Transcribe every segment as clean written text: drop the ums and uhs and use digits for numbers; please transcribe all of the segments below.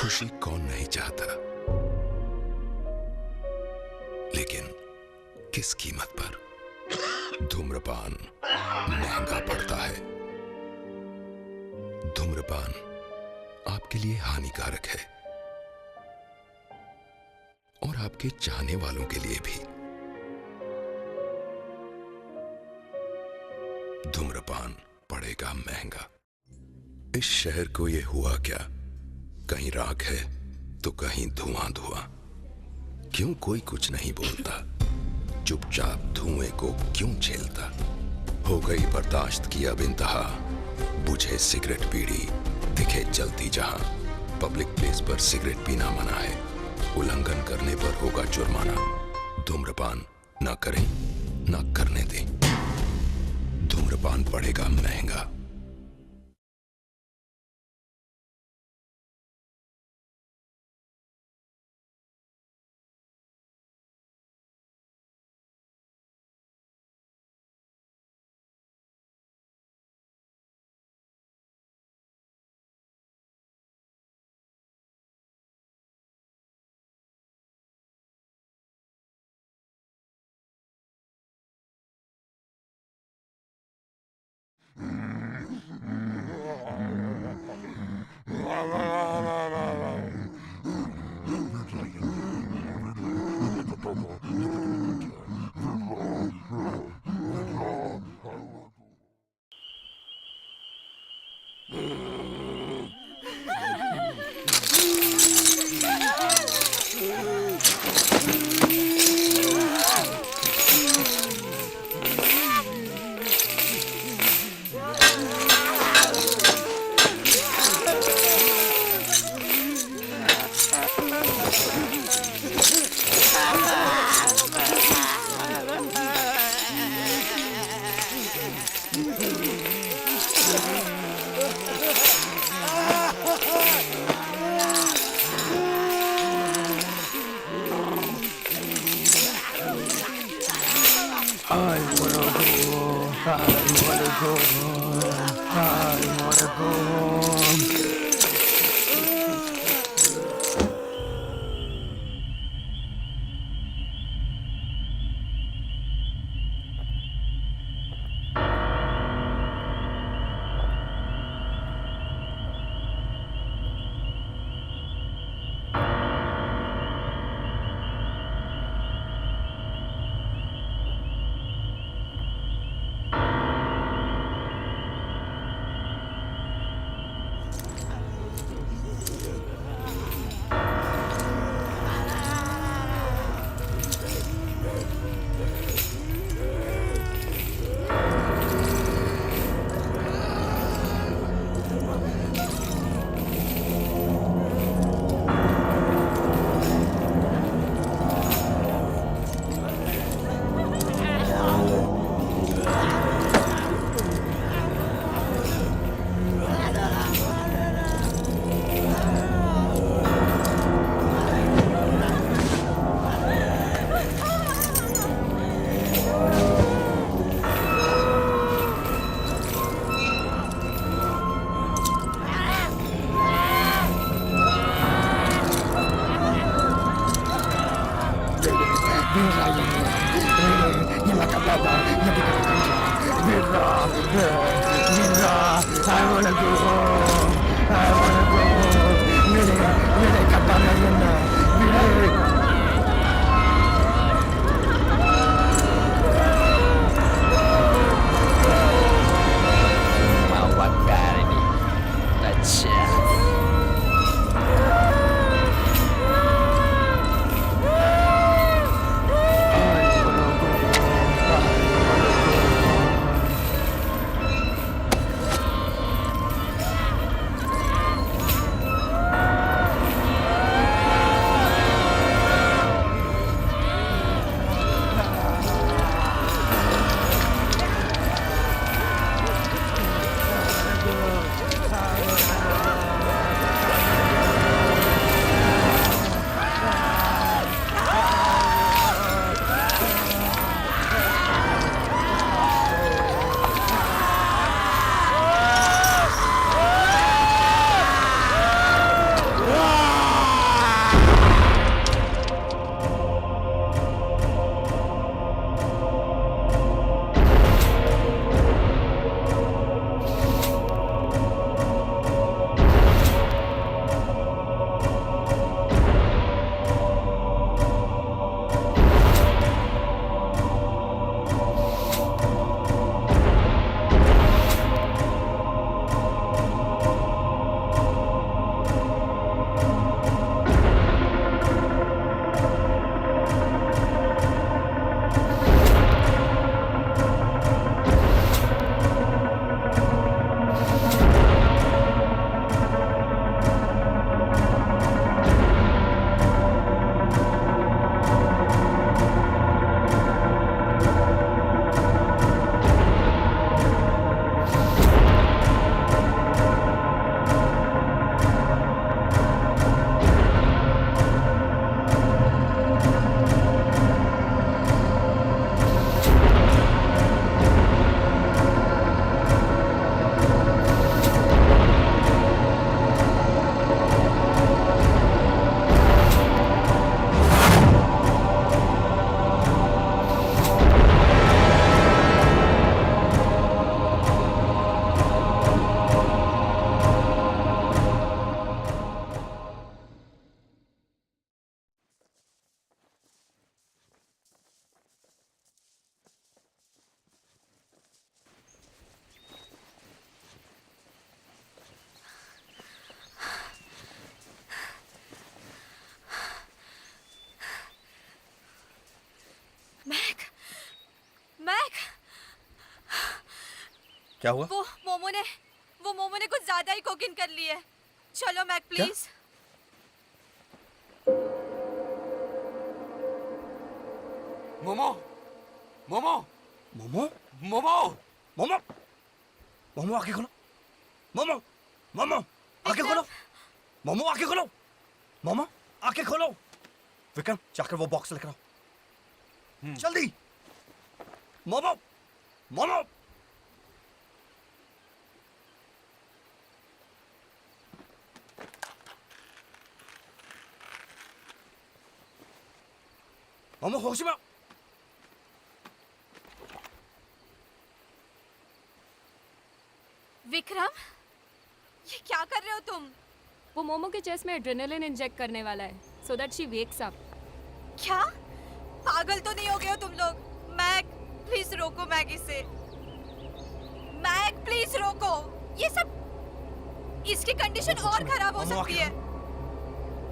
खुशी कौन नहीं चाहता, लेकिन किस कीमत पर? धूम्रपान महंगा पड़ता है। धूम्रपान आपके लिए हानिकारक है और आपके चाहने वालों के लिए भी। धूम्रपान पड़ेगा महंगा। इस शहर को ये हुआ क्या? कहीं राख है तो कहीं धुआं धुआं। क्यों कोई कुछ नहीं बोलता? चुपचाप धुएं को क्यों झेलता? हो गई बर्दाश्त की अब इंतहा। बुझे सिगरेट बीड़ी दिखे जलती जहां। पब्लिक प्लेस पर सिगरेट पीना मना है। उल्लंघन करने पर होगा जुर्माना। धूम्रपान ना करें ना करने दें। धूम्रपान पड़ेगा महंगा। क्या हुआ? वो मोमो ने कुछ ज्यादा ही कोकिन कर ली है। चलो मैक प्लीज। मोमो मोमो मोमो मोमो मोमो मोमो आके खोलो। मोमो मोमो आके खोलो। मोमो आके खोलो। मोमो आके खोलो। विक्रम जाकर वो बॉक्स लेकर आओ जल्दी। मोमो मोमो मोमो होश में आओ। विक्रम, ये क्या कर रहे हो तुम? वो मोमो के चेस्ट में एड्रेनलिन इंजेक्ट करने वाला है so that she wakes up. क्या पागल तो नहीं हो गए हो तुम लोग? मैक प्लीज रोको मैगी से। मैक प्लीज रोको। ये सब, इसकी कंडीशन और खराब हो सकती है।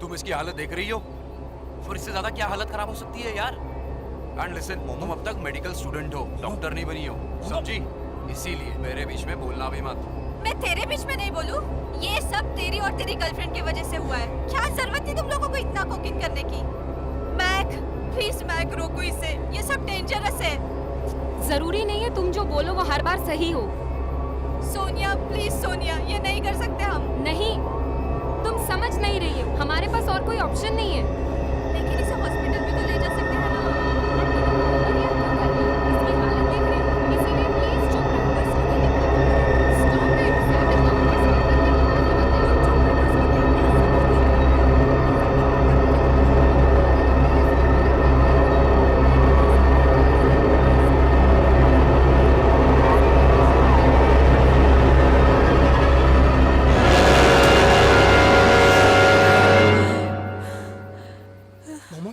तुम इसकी हालत देख रही हो? और इससे ज्यादा क्या हालत खराब हो सकती है यार? एंड लिसन, तुम अब तक मेडिकल स्टूडेंट हो, डॉक्टर नहीं बनी हो, समझी? इसीलिए मेरे बीच में बोलना भी मत। मैं तेरे बीच में नहीं बोलूं? ये सब तेरी और तेरी गर्लफ्रेंड की वजह से हुआ है। क्या जरूरत थी तुम लोगों को इतना कोकिन करने की? मैक प्लीज, मैक रोको इसे, ये सब डेंजरस है। जरूरी नहीं है तुम जो बोलो वो हर बार सही हो। सोनिया प्लीज, सोनिया ये नहीं कर सकते हम। नहीं, तुम समझ नहीं रही हो, हमारे पास और कोई ऑप्शन नहीं है। लेकिन इसे हॉस्पिटल भी तो ले जा सकते हैं ना। इसकी हालत देख रहे हो, इसीलिए प्लीज चुप रहो। Stop it. Momo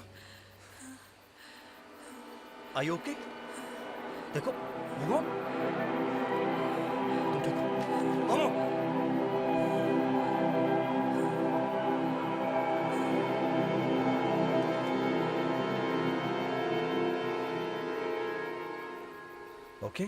are you okay? देखो मोमो तुम ठीक हो? Momo okay?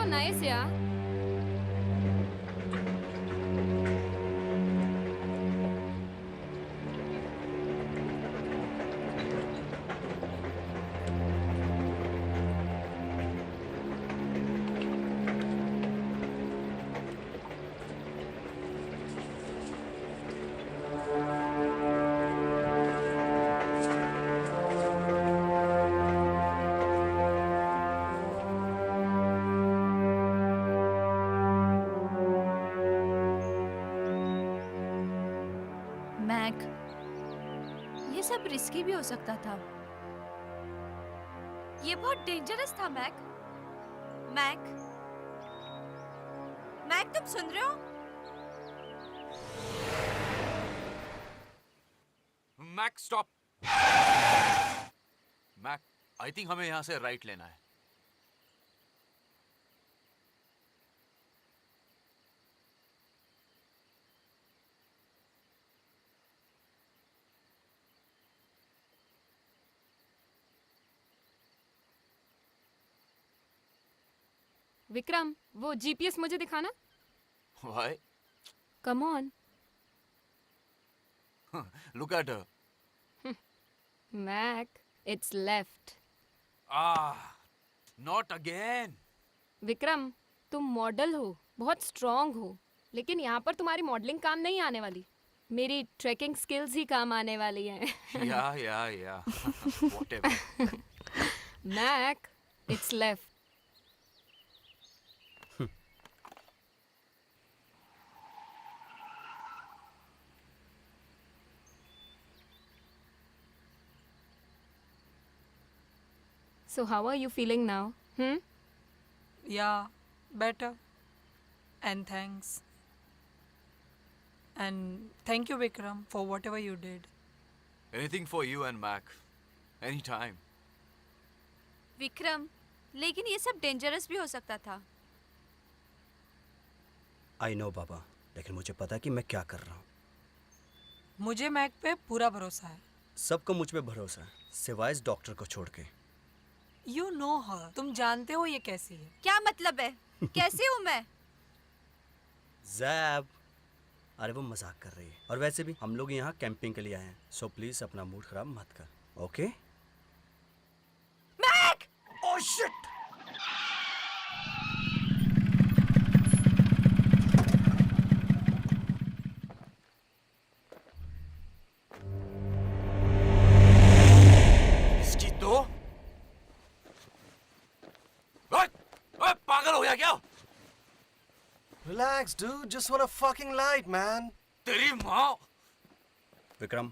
so nice, yeah. Mac, ये सब रिस्की भी हो सकता था। ये बहुत डेंजरस था मैक। मैक, मैक तुम सुन रहे हो? Mac stop. Mac, I think हमें यहाँ से राइट लेना है। विक्रम, वो जीपीएस मुझे दिखाना। Why? Come on. Look at her. Mac, it's left. Ah, not again. Vikram, तुम मॉडल हो, बहुत स्ट्रांग हो, लेकिन यहाँ पर तुम्हारी मॉडलिंग काम नहीं आने वाली। मेरी ट्रैकिंग स्किल्स ही काम आने वाली हैं। Yeah. Whatever. Mac, it's left. So how are you feeling now? Yeah, better. And thanks. And thank you, Vikram, for whatever you did. Anything for you and Mac. Anytime. Vikram, लेकिन ये सब dangerous भी हो सकता था। आई नो बाबा, लेकिन मुझे पता है कि मैं क्या कर रहा हूँ। मुझे मैक पे पूरा भरोसा है। सबको मुझ पे भरोसा है, सिवाय इस डॉक्टर को छोड़ के। You know her. तुम जानते हो ये कैसी है। क्या मतलब है? कैसी हूँ मैं? जैब, अरे वो मजाक कर रही है। और वैसे भी हम लोग यहाँ कैंपिंग के लिए आए हैं, सो प्लीज अपना मूड खराब मत कर, ओके? मैक! Oh shit! इसकी तो पागल हो गया क्या? Relax, dude. Just want a fucking light, man. तेरी माँ। विक्रम,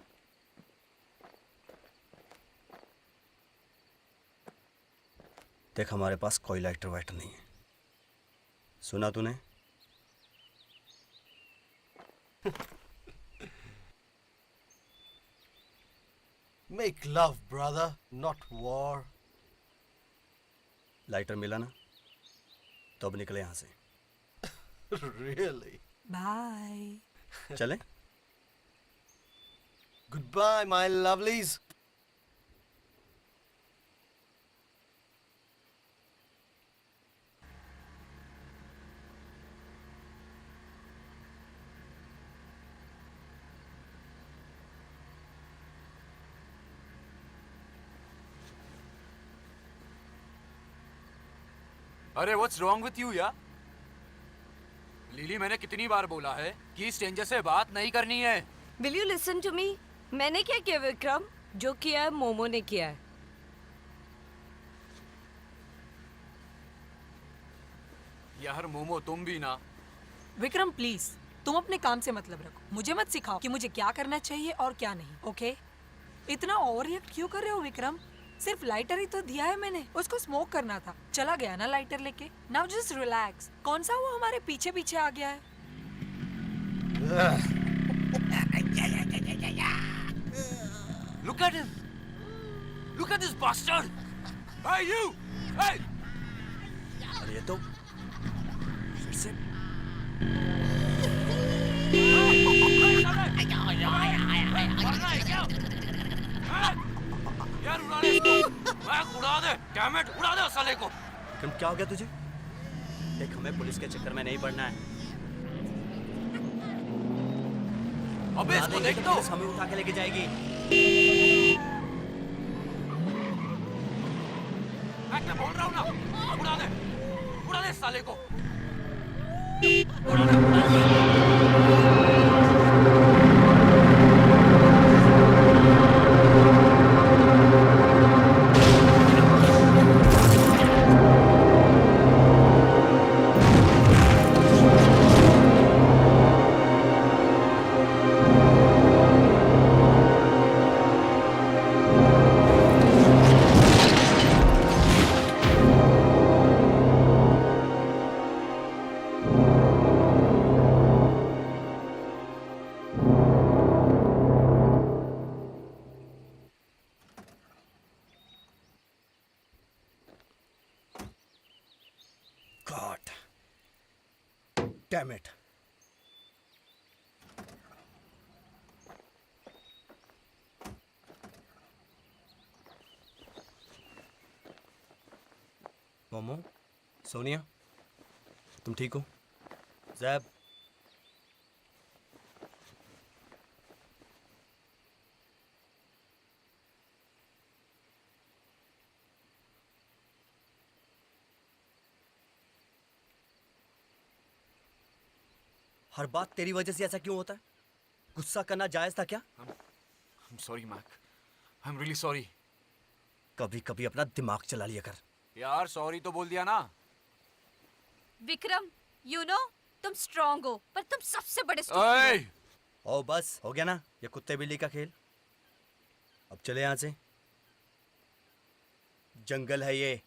देख हमारे पास कोई लाइटर वाइटर नहीं है, सुना तूने? Make love, brother, not war. Lighter मिला ना, तो अब निकले यहाँ से। Really? Bye. चले? Goodbye, my lovelies. अरे व्हाट्स रॉन्ग विथ यू यार? लिली, मैंने कितनी बार बोला है कि स्ट्रेंजर से बात नहीं करनी है। Will you listen to me? मैंने क्या किया विक्रम? जो किया है मोमो ने किया है। यार मोमो, तुम भी ना। विक्रम प्लीज, तुम अपने काम से मतलब रखो। मुझे मत सिखाओ कि मुझे क्या करना चाहिए और क्या नहीं, ओके? इतना ओवर रिएक्ट क्यों कर रहे हो विक्रम? सिर्फ लाइटर ही तो दिया है मैंने, उसको स्मोक करना था, चला गया ना लाइटर लेके। Now just relax. कौन सा वो हमारे पीछे पीछे आ गया है? Look at him. Look at this bastard. Hey you. Hey. अरे ये तो फिर से यार उड़ा दे इसको। मैं उड़ा दे, डैम इट, उड़ा दे साले को। विक्रम, क्या हो गया तुझे? देख हमें पुलिस के चक्कर में नहीं पड़ना है। अबे उड़ा इसको देंगे देख तो तो पुलिस हमें उठा के लेके जाएगी। मैं क्या बोल रहा हूँ ना, उड़ा दे इस साले को। God. Damn it. Momo, Sonia, तुम ठीक हो? जैब, हर बात तेरी वजह से ऐसा क्यों होता है? गुस्सा करना जायज था क्या? I'm sorry, Mac. I'm really sorry. कभी कभी अपना दिमाग चला लिया कर। यार सॉरी तो बोल दिया ना। विक्रम, यू नो तुम स्ट्रांग हो पर तुम सबसे बड़े stupid ओए! हो। ओ बस हो गया ना ये कुत्ते बिल्ली का खेल। अब चले यहाँ से। जंगल है ये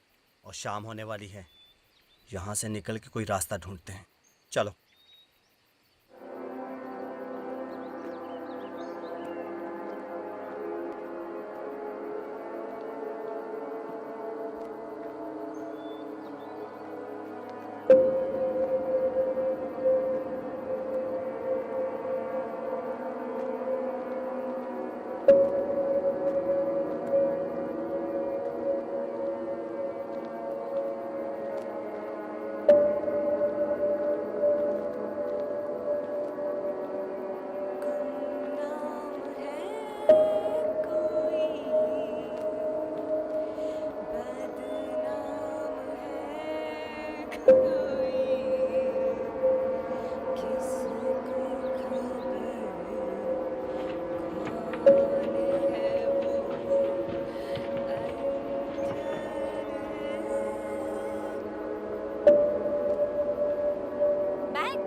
और शाम होने वाली है। यहाँ से निकल के कोई रास्ता ढूंढते हैं। चलो। मैक,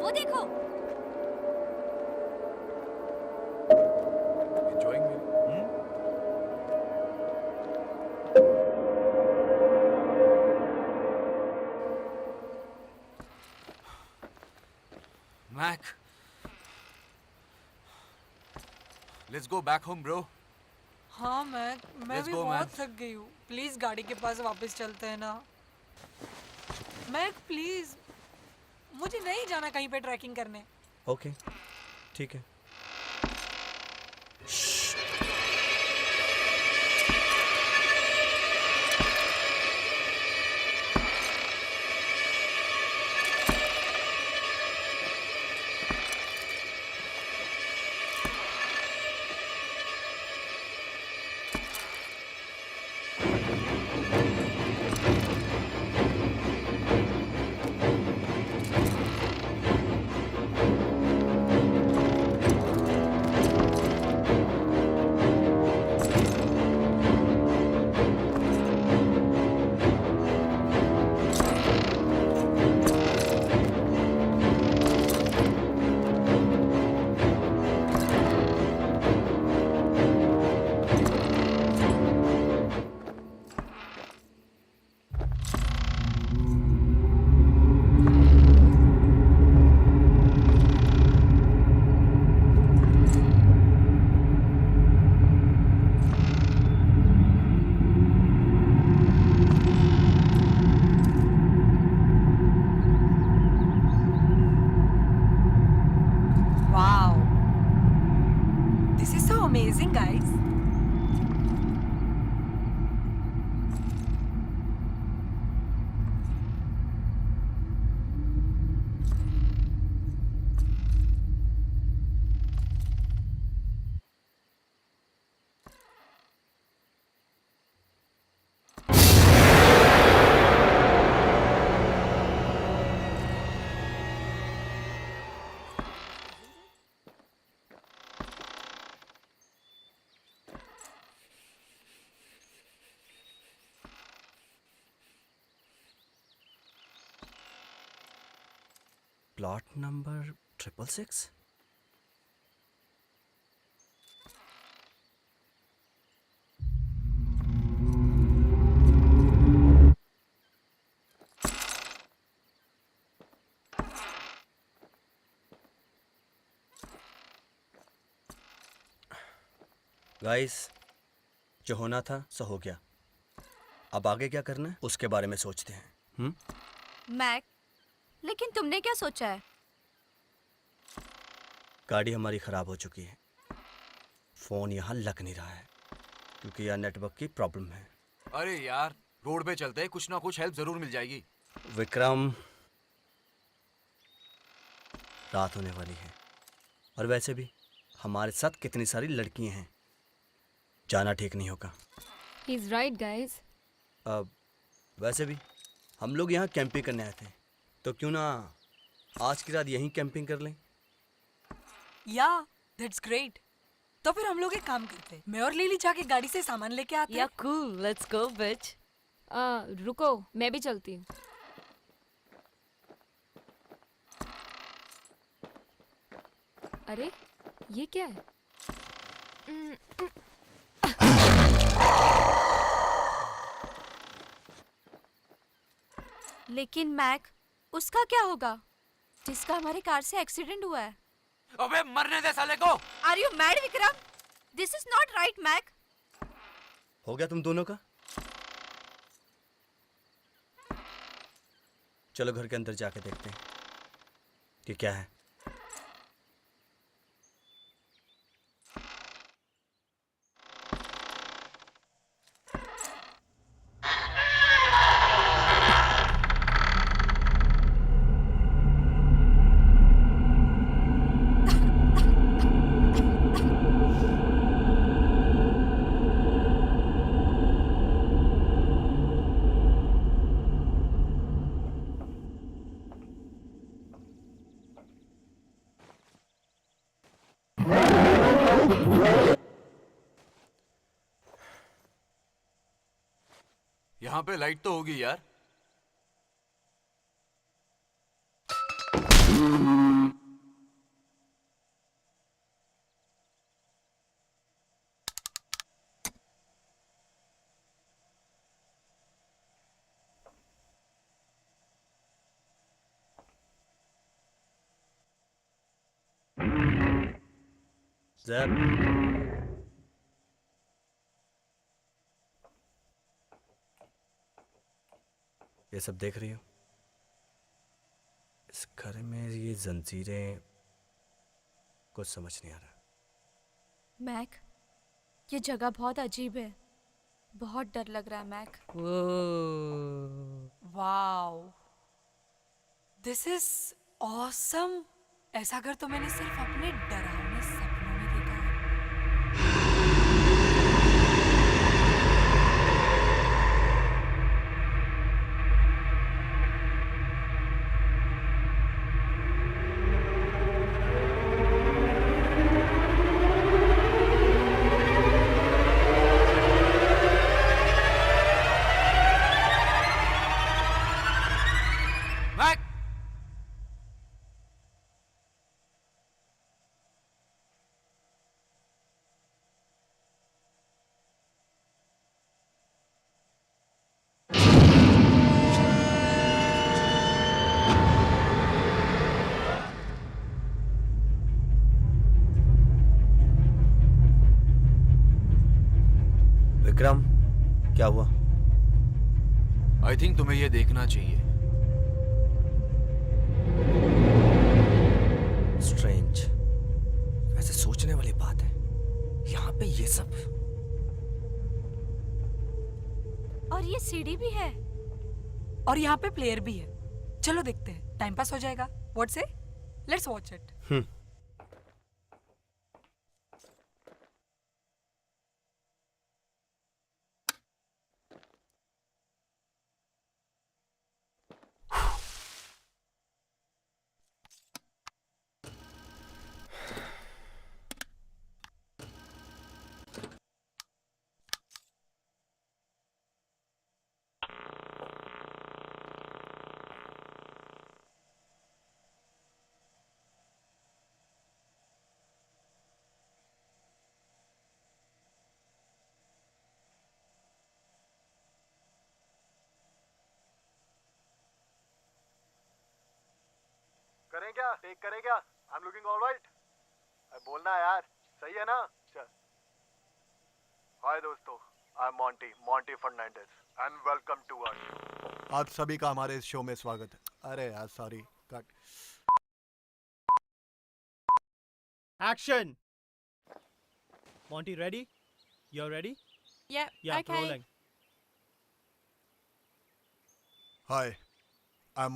वो देखो। Enjoying me? Mac. Let's go back home, bro. हाँ मैं Let's भी go, बहुत man. थक गई हूँ। प्लीज गाड़ी के पास वापस चलते हैं ना। मैक प्लीज, मुझे नहीं जाना कहीं पे ट्रैकिंग करने। ओके, ठीक है। Plot number 666। गाइस, जो होना था सो हो गया। अब आगे क्या करना है उसके बारे में सोचते हैं। मैक, लेकिन तुमने क्या सोचा है? गाड़ी हमारी ख़राब हो चुकी है, फ़ोन यहाँ लग नहीं रहा है क्योंकि यहाँ नेटवर्क की प्रॉब्लम है। अरे यार, रोड पे चलते हैं, कुछ ना कुछ हेल्प जरूर मिल जाएगी। विक्रम, रात होने वाली है और वैसे भी हमारे साथ कितनी सारी लड़कियां हैं, जाना ठीक नहीं होगा। He's right, guys. अब वैसे भी हम लोग यहाँ कैंपिंग करने आए थे, तो क्यों ना आज की रात यहीं कैंपिंग कर लें। या दैट्स ग्रेट। तो फिर हम लोग एक काम करते हैं, मैं और लिली जाके गाड़ी से सामान लेके आते या हैं। कूल, लेट्स गो बिच। रुको, मैं भी चलती हूँ। अरे ये क्या है? लेकिन मैक, उसका क्या होगा जिसका हमारे कार से एक्सीडेंट हुआ है? अबे मरने दे साले को। Are you mad Vikram? This is not right Mac. हो गया तुम दोनों का? चलो घर के अंदर जाके देखते हैं कि क्या है। यहाँ पे लाइट तो होगी यार। ज़ैब, ये सब देख रही हो? इस घर में ये जंजीरें, कुछ समझ नहीं आ रहा। मैक, ये जगह बहुत अजीब है, बहुत डर लग रहा है Mac. Wow, this is awesome. ऐसा घर तो मैंने सिर्फ अपने डरावने सपनों में देखा है। मैक, विक्रम, क्या हुआ? आई थिंक तुम्हें ये देखना चाहिए। स्ट्रेंज, वैसे सोचने वाली बात है, यहाँ पे ये सब। और ये सीढ़ी भी है। और यहाँ पे प्लेयर भी है। चलो देखते हैं, टाइम पास हो जाएगा। व्हाट से? Let's watch it. करें क्या? टेक करें क्या? I am looking alright. बोलना यार, सही है ना? चल। हाय दोस्तों, I am Monty Fernandes and welcome to our. आप सभी का हमारे इस शो में स्वागत है। अरे यार sorry, cut. Action! Monty, ready? You're ready? Yep, Yeah, okay. rolling. Hi, I am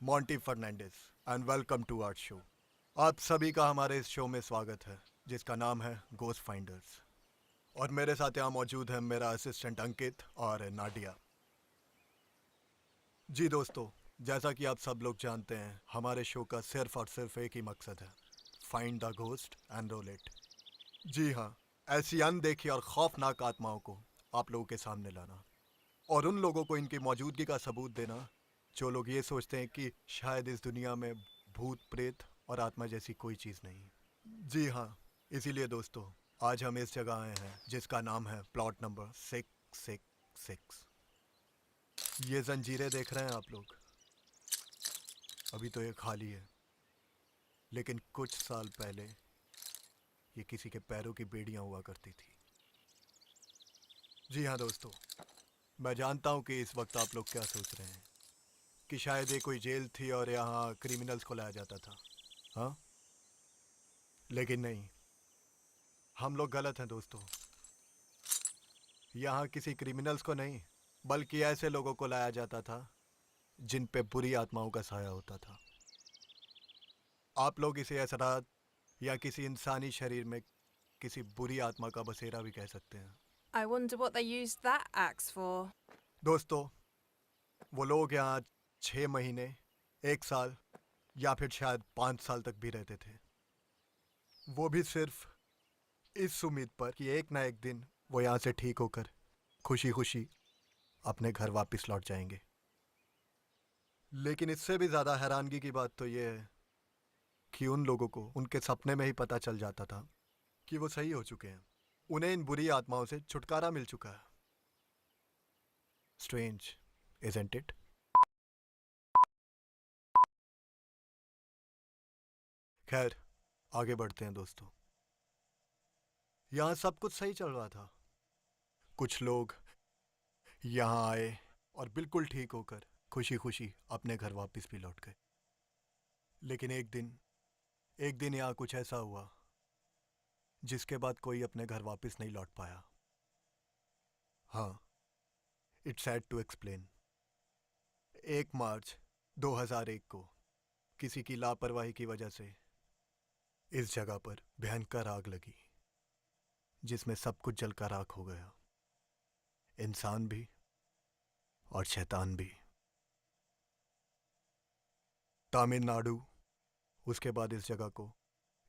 Monty Fernandes and welcome to our show. आप सभी का हमारे इस शो में स्वागत है जिसका नाम है गोस्ट फाइंडर्स। और मेरे साथ यहाँ मौजूद है मेरा असिस्टेंट अंकित और नाडिया। जी दोस्तों, जैसा कि आप सब लोग जानते हैं, हमारे शो का सिर्फ और सिर्फ एक ही मकसद है, find the ghost and roll it. जी हाँ, ऐसी अनदेखी और खौफनाक आत्माओं को आप लोगों के सामने लाना और उन लोगों को इनकी मौजूदगी का सबूत देना जो लोग ये सोचते हैं कि शायद इस दुनिया में भूत प्रेत और आत्मा जैसी कोई चीज़ नहीं। जी हाँ, इसीलिए दोस्तों आज हम इस जगह आए हैं जिसका नाम है प्लॉट नंबर 666। ये जंजीरें देख रहे हैं आप लोग, अभी तो ये खाली है, लेकिन कुछ साल पहले ये किसी के पैरों की बेड़ियां हुआ करती थी। जी हाँ दोस्तों, मैं जानता हूँ कि इस वक्त आप लोग क्या सोच रहे हैं कि शायद ये कोई जेल थी और यहाँ क्रिमिनल्स को लाया जाता था। हाँ, लेकिन नहीं, हम लोग गलत हैं दोस्तों। यहाँ किसी क्रिमिनल्स को नहीं बल्कि ऐसे लोगों को लाया जाता था जिन पे बुरी आत्माओं का साया होता था। आप लोग इसे असरात या किसी इंसानी शरीर में किसी बुरी आत्मा का बसेरा भी कह सकते हैं। I wonder what they used that axe for. दोस्तों, वो लोग यहाँ 6 महीने, 1 साल या फिर शायद 5 साल तक भी रहते थे, वो भी सिर्फ इस उम्मीद पर कि एक ना एक दिन वो यहाँ से ठीक होकर खुशी खुशी अपने घर वापस लौट जाएंगे। लेकिन इससे भी ज़्यादा हैरानगी की बात तो ये है कि उन लोगों को उनके सपने में ही पता चल जाता था कि वो सही हो चुके हैं, उन्हें इन बुरी आत्माओं से छुटकारा मिल चुका है। Strange, isn't it? खैर, आगे बढ़ते हैं दोस्तों। यहाँ सब कुछ सही चल रहा था। कुछ लोग यहाँ आए और बिल्कुल ठीक होकर खुशी खुशी अपने घर वापस भी लौट गए। लेकिन एक दिन यहाँ कुछ ऐसा हुआ जिसके बाद कोई अपने घर वापस नहीं लौट पाया। हाँ, इट्स सैड टू एक्सप्लेन। 1 मार्च 2001 को किसी की लापरवाही की वजह से इस जगह पर भयंकर आग लगी जिसमें सब कुछ जलकर राख हो गया, इंसान भी और शैतान भी। तमिलनाडु उसके बाद इस जगह को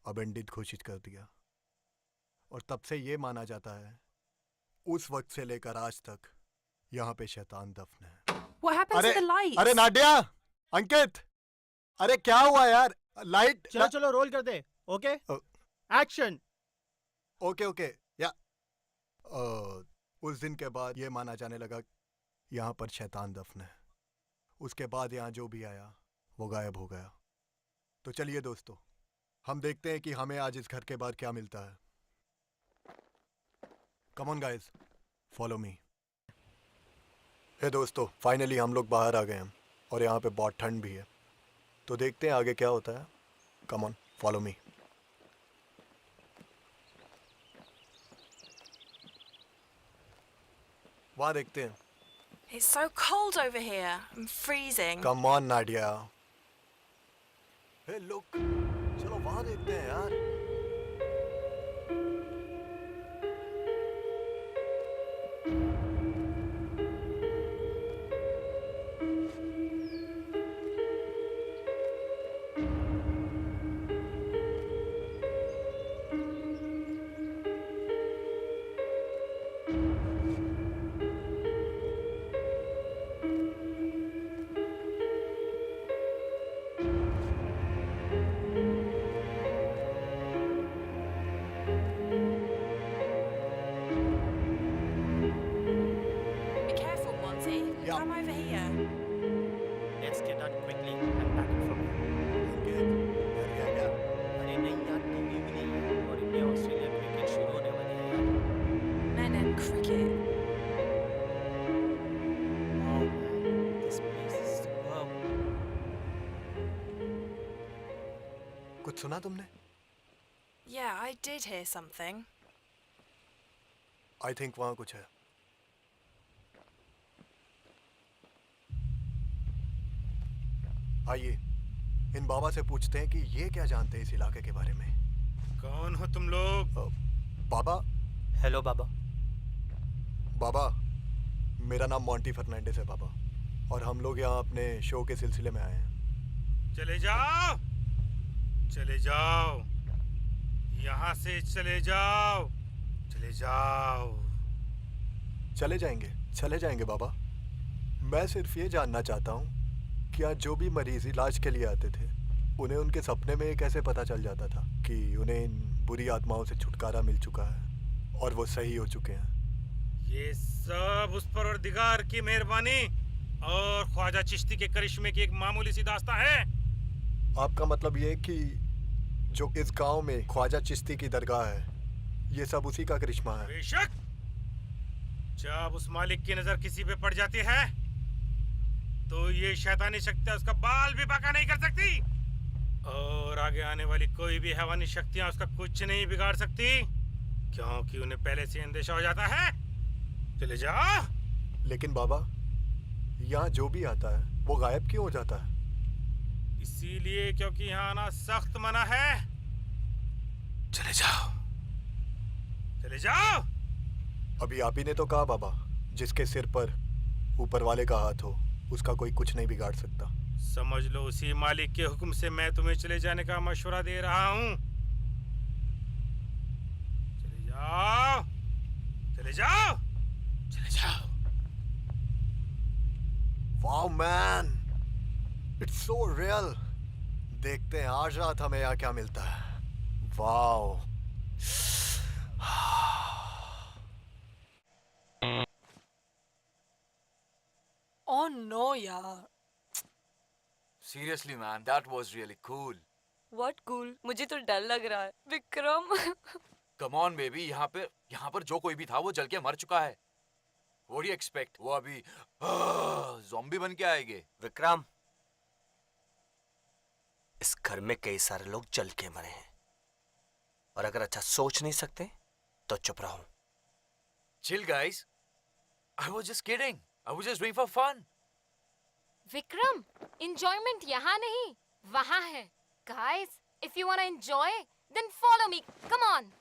अबेंडित घोषित कर दिया और तब से ये माना जाता है उस वक्त से लेकर आज तक यहाँ पे शैतान दफन है। What happened to the lights? अरे नाडिया, अंकित, अरे क्या हुआ यार? लाइट चलो रोल कर दे। Okay, action. ओके या उस दिन के बाद ये माना जाने लगा यहाँ पर शैतान दफन है। उसके बाद यहाँ जो भी आया वो गायब हो गया। तो चलिए दोस्तों, हम देखते हैं कि हमें आज इस घर के बाहर क्या मिलता है। Come on guys, follow me. Hey दोस्तों, फाइनली हम लोग बाहर आ गए हैं और यहाँ पे बहुत ठंड भी है, तो देखते हैं आगे क्या होता है। Come on, follow me. वहाँ देखते हैं। It's so cold over here. I'm freezing. Come on Nadia. Hey look, चलो वहाँ देखते हैं यार। Be careful, Monty. Yeah. Come over here. Let's get out quickly and pack it from here. कुछ सुना तुमने? Yeah, I did hear something. I think वहां कुछ है। आइए इन बाबा से पूछते हैं कि ये क्या जानते हैं इस इलाके के बारे में। कौन हो तुम लोग? बाबा। हेलो बाबा। बाबा मेरा नाम मॉन्टी फर्नांडिस है बाबा, और हम लोग यहाँ अपने शो के सिलसिले में आए हैं। चले जाओ, चले जाओ, यहाँ से चले जाओ, चले जाओ। चले जाएंगे बाबा। मैं सिर्फ ये जानना चाहता हूँ कि आज जो भी मरीज इलाज के लिए आते थे उन्हें उनके सपने में कैसे पता चल जाता था कि उन्हें इन बुरी आत्माओं से छुटकारा मिल चुका है और वो सही हो चुके हैं। ये सब उस परवरदिगार की मेहरबानी और ख्वाजा चिश्ती के करिश्मे की एक मामूली सी दास्तां है। आपका मतलब ये कि जो इस गांव में ख्वाजा चिश्ती की दरगाह है ये सब उसी का करिश्मा है? बेशक। जब उस मालिक की नजर किसी पे पड़ जाती है तो ये शैतानी शक्तियां उसका बाल भी बाका नहीं कर सकती, और आगे आने वाली कोई भी हैवानी शक्तियां उसका कुछ नहीं बिगाड़ सकती, क्योंकि उन्हें पहले से अंदेशा हो जाता है। चले जाओ। लेकिन बाबा यहाँ जो भी आता है वो गायब क्यों हो जाता है? इसीलिए क्योंकि यहाँ आना सख्त मना है। चले जाओ। चले जाओ। अभी आप ही ने तो कहा बाबा, जिसके सिर पर ऊपर वाले का हाथ हो उसका कोई कुछ नहीं बिगाड़ सकता। समझ लो उसी मालिक के हुक्म से मैं तुम्हें चले जाने का मशवरा दे रहा हूँ। चले जाओ, चले जाओ, चले जाओ। Wow man, it's so real. देखते हैं आज रात हमें यहाँ क्या मिलता है। वाओ। ओह नो यार। Seriously man, that was really cool. What cool? मुझे तो डर लग रहा है विक्रम। Come on baby, यहाँ पर जो कोई भी था वो जल के मर चुका है। What do you expect? वो अभी ज़ॉम्बी बन के आएंगे। विक्रम, इस घर में कई सारे लोग जल के मरे हैं, और अगर अच्छा सोच नहीं सकते तो चुप रहो। Chill guys. I was just kidding. I was just doing for fun. Vikram, enjoyment यहाँ नहीं, वहाँ है। Guys, if you wanna enjoy, then follow me. Come on.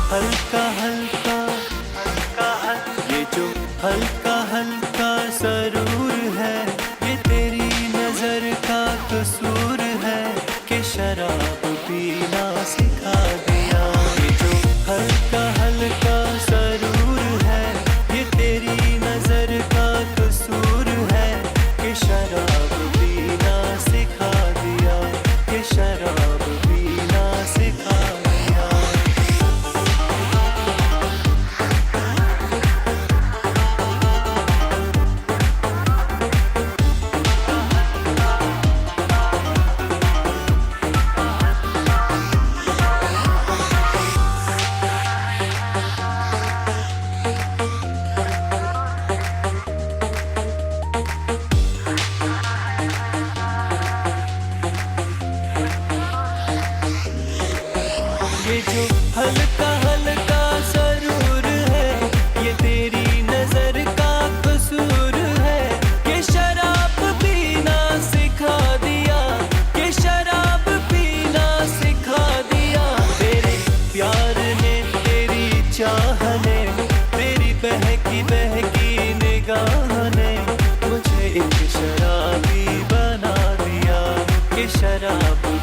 हल्का हल्का हल्का हल्का सरूर है, ये तेरी नजर का कसूर है कि शराब पीना सिखा दिया। ये जो हल्का हल्का सरूर है, ये तेरी नजर का कसूर है कि शराब पीना सिखा दिया, कि शराब पीना सिखा दिया। ये जो हल्का हल्का सरूर है, ये तेरी नजर का कसूर है कि शराब पीना सिखा दिया, कि शराब पीना सिखा दिया। तेरे प्यार ने, तेरी चाह ने, तेरी बहकी बहकी निगाह ने मुझे एक शराबी बना दिया, कि शराब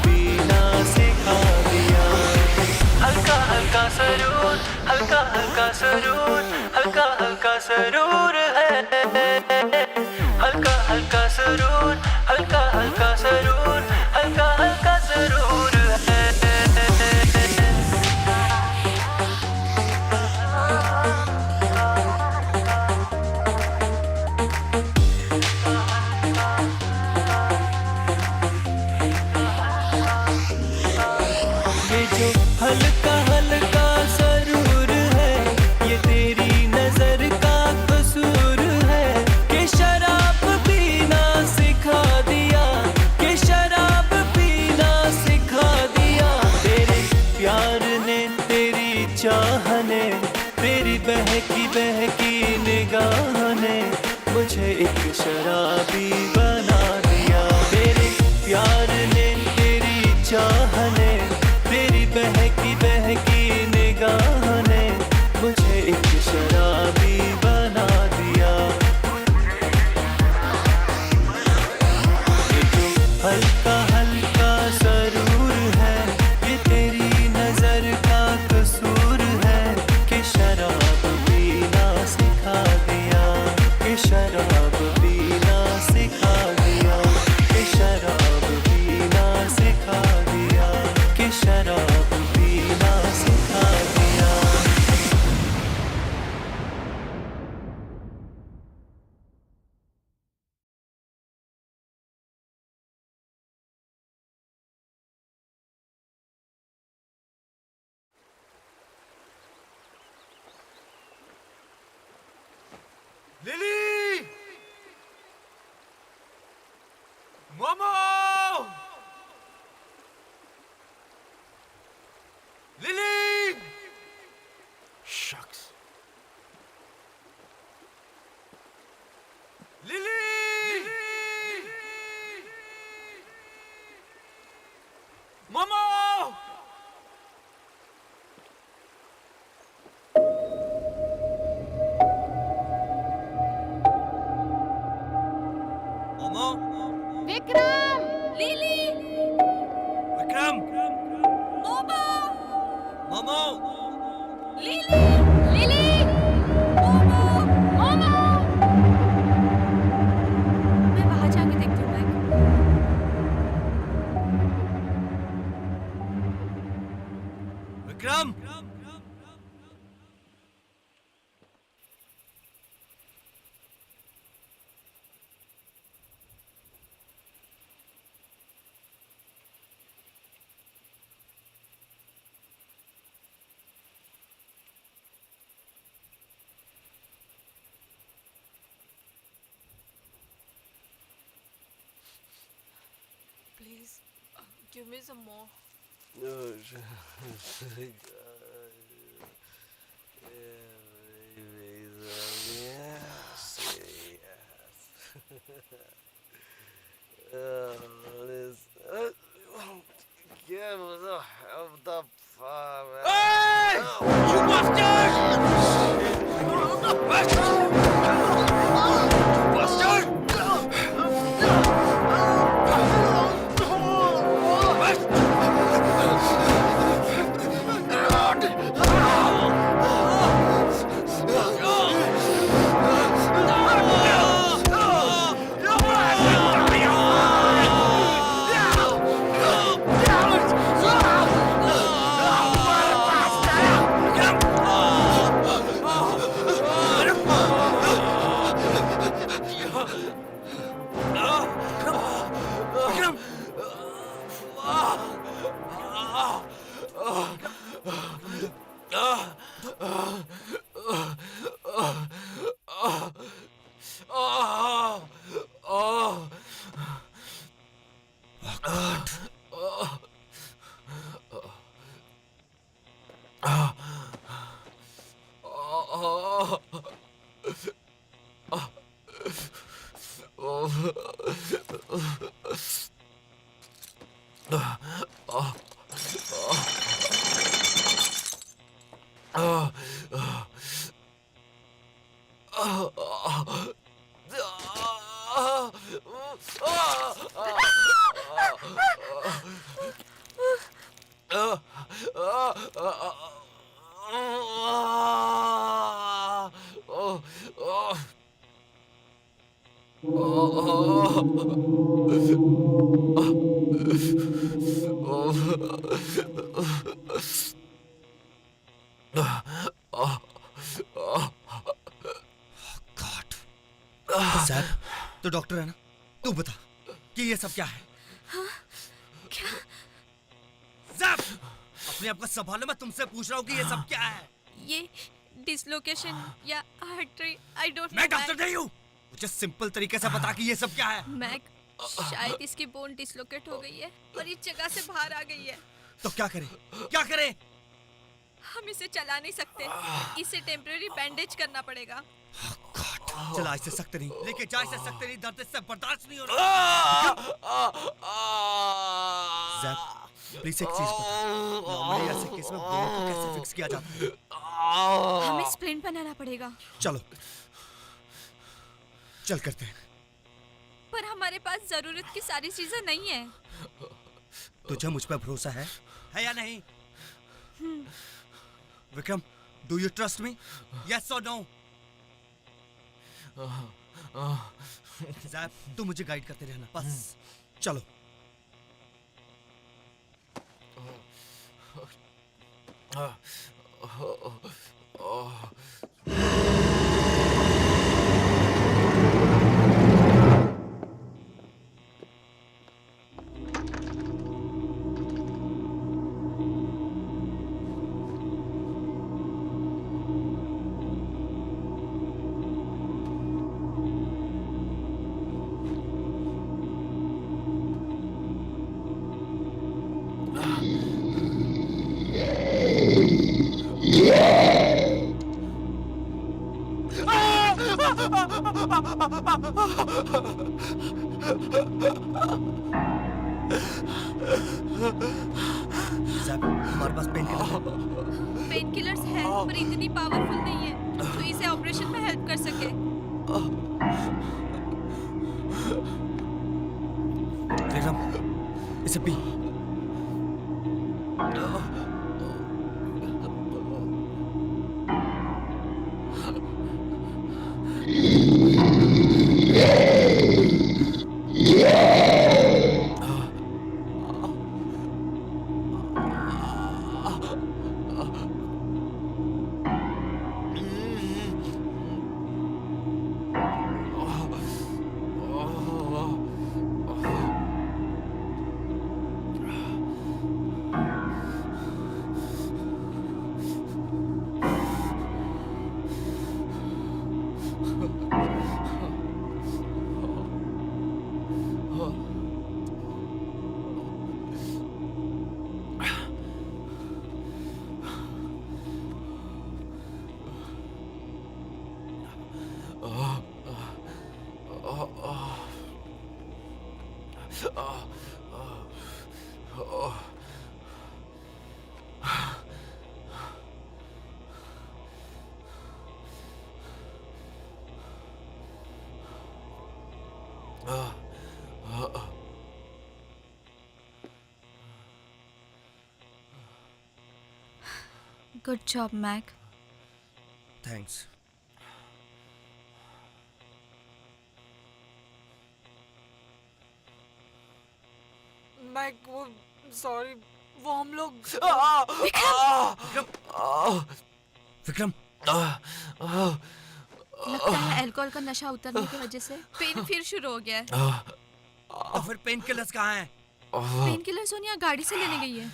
सरूर, हल्का हल्का सरूर, हल्का हल्का सरूर है, हल्का हल्का सरूर, हल्का हल्का सरूर, हल्का हल्का सरूर है। ये जो हल्का हल्का सरूर है, ये तेरी नजर का कसूर है कि शराब पीना सिखा दिया, कि शराब पीना सिखा दिया। तेरे प्यार ने, तेरी चाह ने, तेरी बहकी बहकी निगाह ने मुझे एक शराबी बना दिया। तेरे प्यार ने, तेरी चाह ने, तेरी बहकी बहकी निगाह ने मुझे एक शराबी बना दिया। ये जो हल्का हल्का सरूर है, ये तेरी नजर का कसूर है कि शराब पीना सिखा दिया, कि शराब पीना सिखा दिया, कि शराब पीना सिखा दिया, कि शराब पीना सिखा दिया। लिली! मोमो! लिली! शक्स! Lily! Momo! Momo Vikram! Lily Vikram Momo Momo Lily Lily! Momo Momo! मैं बाहर जाके देखती हूँ Mac. Vikram Please, give me some more. सैप, तो डॉक्टर है ना, तू बता कि ये सब क्या है? क्या? सैप, अपने आप को संभालो, मैं तुमसे पूछ रहा हूँ कि ये सब क्या है? ये डिसलोकेशन या आर्टरी, आई डोंट नो। मैं डॉक्टर नहीं हूँ, मुझे सिंपल तरीके से बता कि ये सब क्या है। मैक, शायद इसकी बोन डिसलोकेट हो गई है और इस जगह से बाहर आ गई है। तो क्या करें? क्या करें? हम इसे चला नहीं सकते, इसे टेम्परेरी बैंडेज करना पड़ेगा। चला इसे सख्त नहीं, लेके जा इसे सख्त नहीं, दर्द इससे बर्दाश्त नहीं हो रहा। ज़ैप, प्लीज एक चीज बता, नॉर्मली ऐसे केस में बोन को कैसे फिक्स किया जाता है? हमें स्प्लिंट बनाना पड़ेगा। चलो, चल करते हैं। पर हमारे पास जरूरत की सारी चीजें नहीं है। तुझे मुझ पर भरोसा है या नहीं? Vikram, do you trust me? Yes और नो? ज़ैप, तू मुझे गाइड करते रहना बस। चलो। हमारे पास पेन किलर है। पेन किलर्स हैं, पर इतनी पावरफुल नहीं है तो इसे ऑपरेशन में हेल्प कर सके। विक्रम, इसे पी। Good job Mac. Thanks. Mac, वो सॉरी, वो हम लोग विक्रम, लगता है अल्कोहल का नशा उतरने की वजह से पेन फिर शुरू हो गया है। तो फिर पेन किलर्स कहाँ हैं? पेन किलर सोनिया गाड़ी से लेने गई है।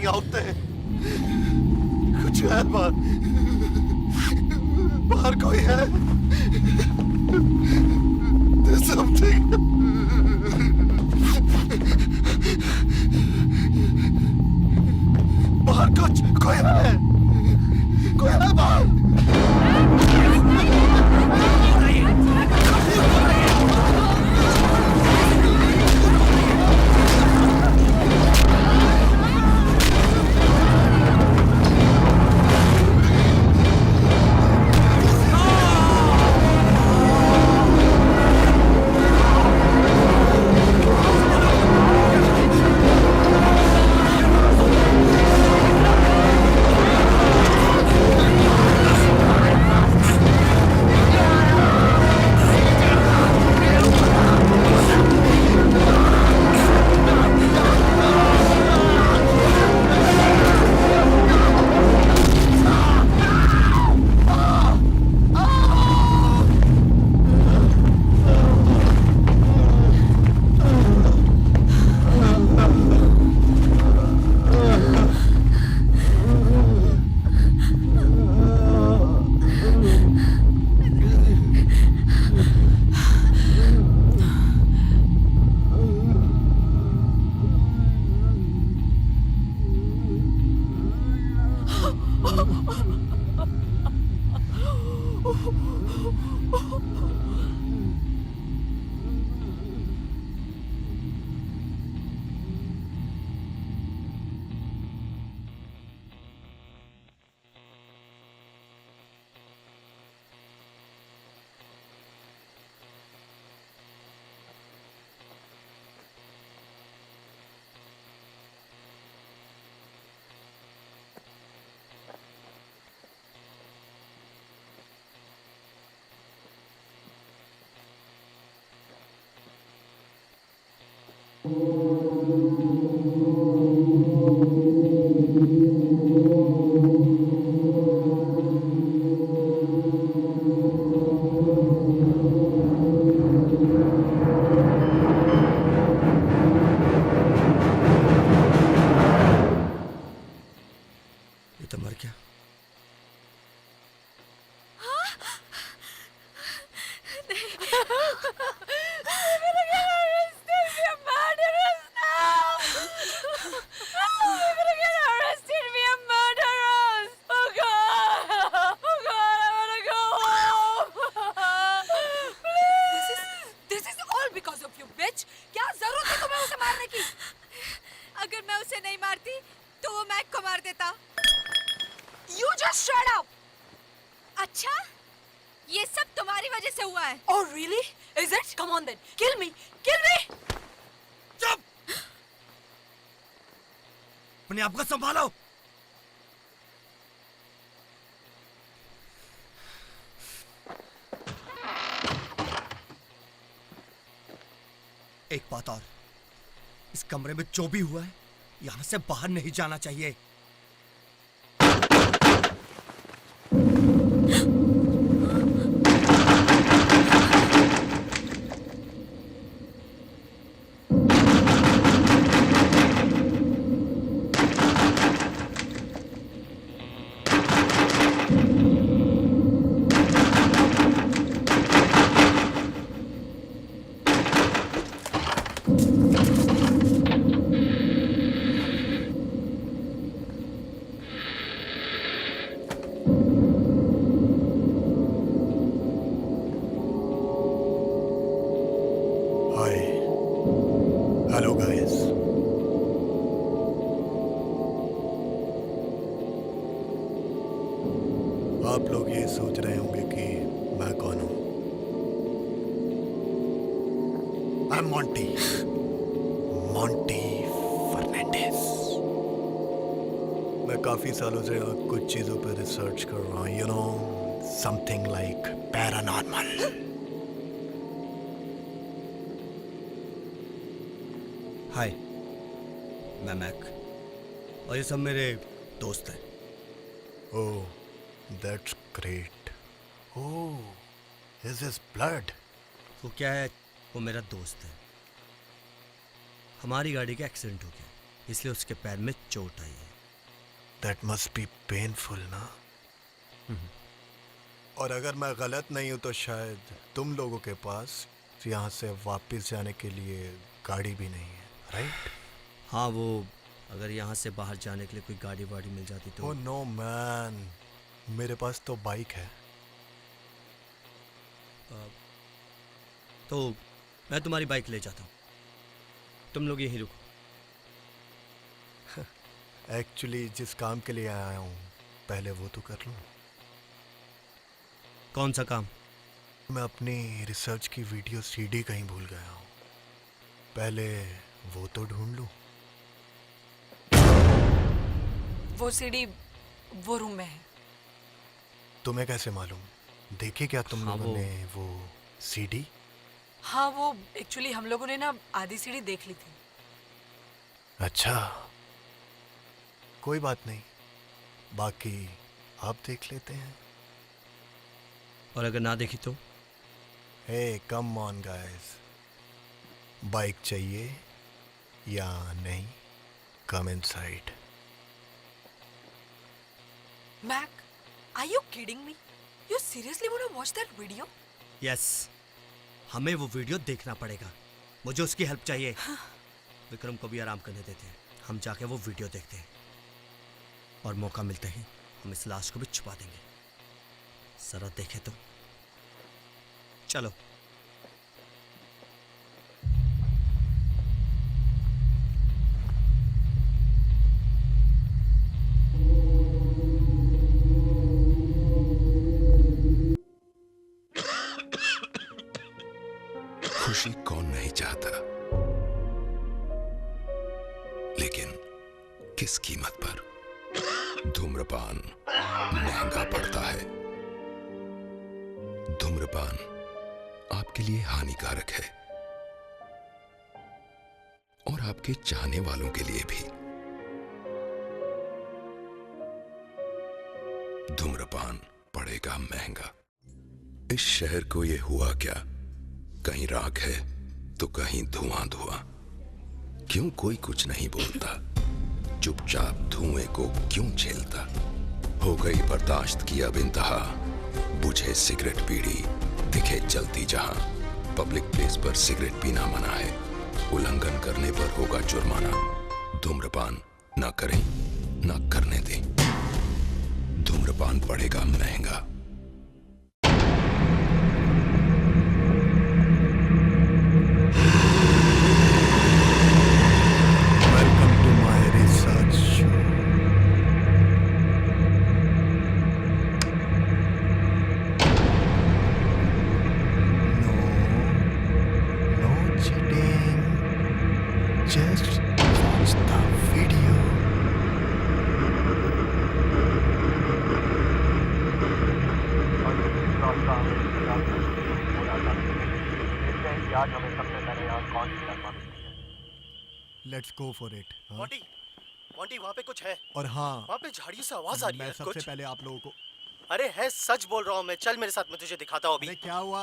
coming out there. कुछ है बाहर? बाहर कोई है? There's something. बाहर कोई है? कोई है बाहर? ये तो मर गया। This is all because of you, bitch. क्या जरूरत है तुम्हें उसे मारने की? अगर मैं उसे नहीं मारती तो वो मैक को मार देता। You just shut up. अच्छा, ये सब तुम्हारी वजह से हुआ है। Oh really? Is it? Come on then, kill me, kill me. चुप! अपने आप को संभालो। एक बात और, इस कमरे में जो भी हुआ है, यहां से बाहर नहीं जाना चाहिए। Hello guys. आप लोग ये सोच रहे होंगे कि मैं कौन हूं। I am Monty Fernandes. मैं काफी सालों से कुछ चीजों पर रिसर्च कर रहा हूं, you know, something like paranormal. Hi, मैं मैक और ये सब मेरे दोस्त हैं। Oh, that's great. Oh, is this blood? वो क्या है, वो मेरा दोस्त है। हमारी गाड़ी का एक्सीडेंट हो गया, इसलिए उसके पैर में चोट आई है। दैट मस्ट बी पेनफुल ना। और अगर मैं गलत नहीं हूं तो शायद तुम लोगों के पास यहाँ से वापस जाने के लिए गाड़ी भी नहीं है, राइट? हाँ, वो अगर यहाँ से बाहर जाने के लिए कोई गाड़ी वाड़ी मिल जाती तो। ओह नो मैन, मेरे पास तो बाइक है। तो मैं तुम्हारी बाइक ले जाता हूँ, तुम लोग यहीं रुको। एक्चुअली जिस काम के लिए आया हूँ पहले वो तो कर लूँ। कौन सा काम? मैं अपनी रिसर्च की वीडियो सीडी कहीं भूल गया हूँ, पहले वो तो ढूंढ लूँ। वो सीडी वो रूम में है। तुम्हें कैसे मालूम? देखी क्या तुम हाँ, लोगों ने वो सीडी? हाँ, वो एक्चुअली हम लोगों ने ना आधी सीडी देख ली थी। अच्छा, कोई बात नहीं, बाकी आप देख लेते हैं। और अगर ना देखी तो? Hey come on guys, bike चाहिए या नहीं? Come inside. Mac, are you kidding me? You seriously want to watch that video? Yes, हमें वो वीडियो देखना पड़ेगा, मुझे उसकी हेल्प चाहिए। विक्रम को भी आराम करने देते हैं, हम जाके वो वीडियो देखते हैं और मौका मिलते ही हम इस लाश को भी छुपा देंगे। जरा देखे तो चलो। खुशी कौन नहीं चाहता, लेकिन किस कीमत पर? धूम्रपान महंगा पड़ता है। धूम्रपान आपके लिए हानिकारक है और आपके चाहने वालों के लिए भी। धूम्रपान पड़ेगा महंगा। इस शहर को ये हुआ क्या, कहीं राख है तो कहीं धुआं धुआं। क्यों कोई कुछ नहीं बोलता, चुपचाप धुएं को क्यों झेलता? हो गई बर्दाश्त की अब इंतहा, बुझे सिगरेट बीड़ी दिखे जलती जहां। पब्लिक प्लेस पर सिगरेट पीना मना है, उल्लंघन करने पर होगा जुर्माना। धूम्रपान ना करें ना करने दें, धूम्रपान पड़ेगा महंगा। Welcome to my research show. No cheating. Just watch the video. आज हमें सबसे पहले यहाँ कौन सी लड़वा मिलती है? Let's go for it. हाँ? मोंटी, मोंटी वहाँ पे कुछ है। और हाँ, वहाँ पे झाड़ियों से आवाज आ रही मैं है। सबसे कुछ? पहले आप लोगों को। अरे है, सच बोल रहा हूँ मैं। चल मेरे साथ, मैं तुझे दिखाता हूँ अभी। अरे क्या हुआ?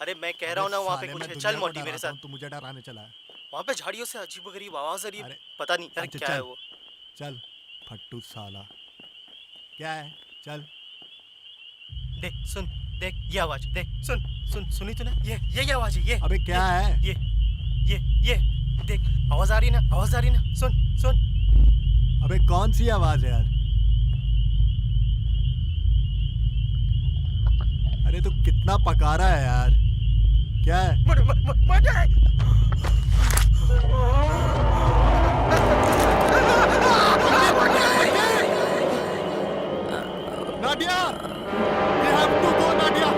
अरे मैं कह रहा हूँ ना, वहाँ पे साले, कुछ मैं है। दुनिया चल को मोंटी मेरे डराता हूँ, साथ। तू मुझे डराने चला है। वहाँ पे झाड़ियों से अजीबोगरीब आवाज आ रही है। अरे, पता नहीं यार अच्छा, क्या है चल। वो। चल फट्टू साला, क्या है? चल। देख, सुन, देख ये आवाज, देख, सुन, सुन, सुनी तूने? ये आवाज है, ये। अबे क्या है? ये देख, आवाज आ रही ना, आवाज आ रही ना। सुन, सुन। अबे कौन सी आवाज है यार? अरे तू कितना पका रहा है यार, क्या है? Nadia, we have to go, Nadia.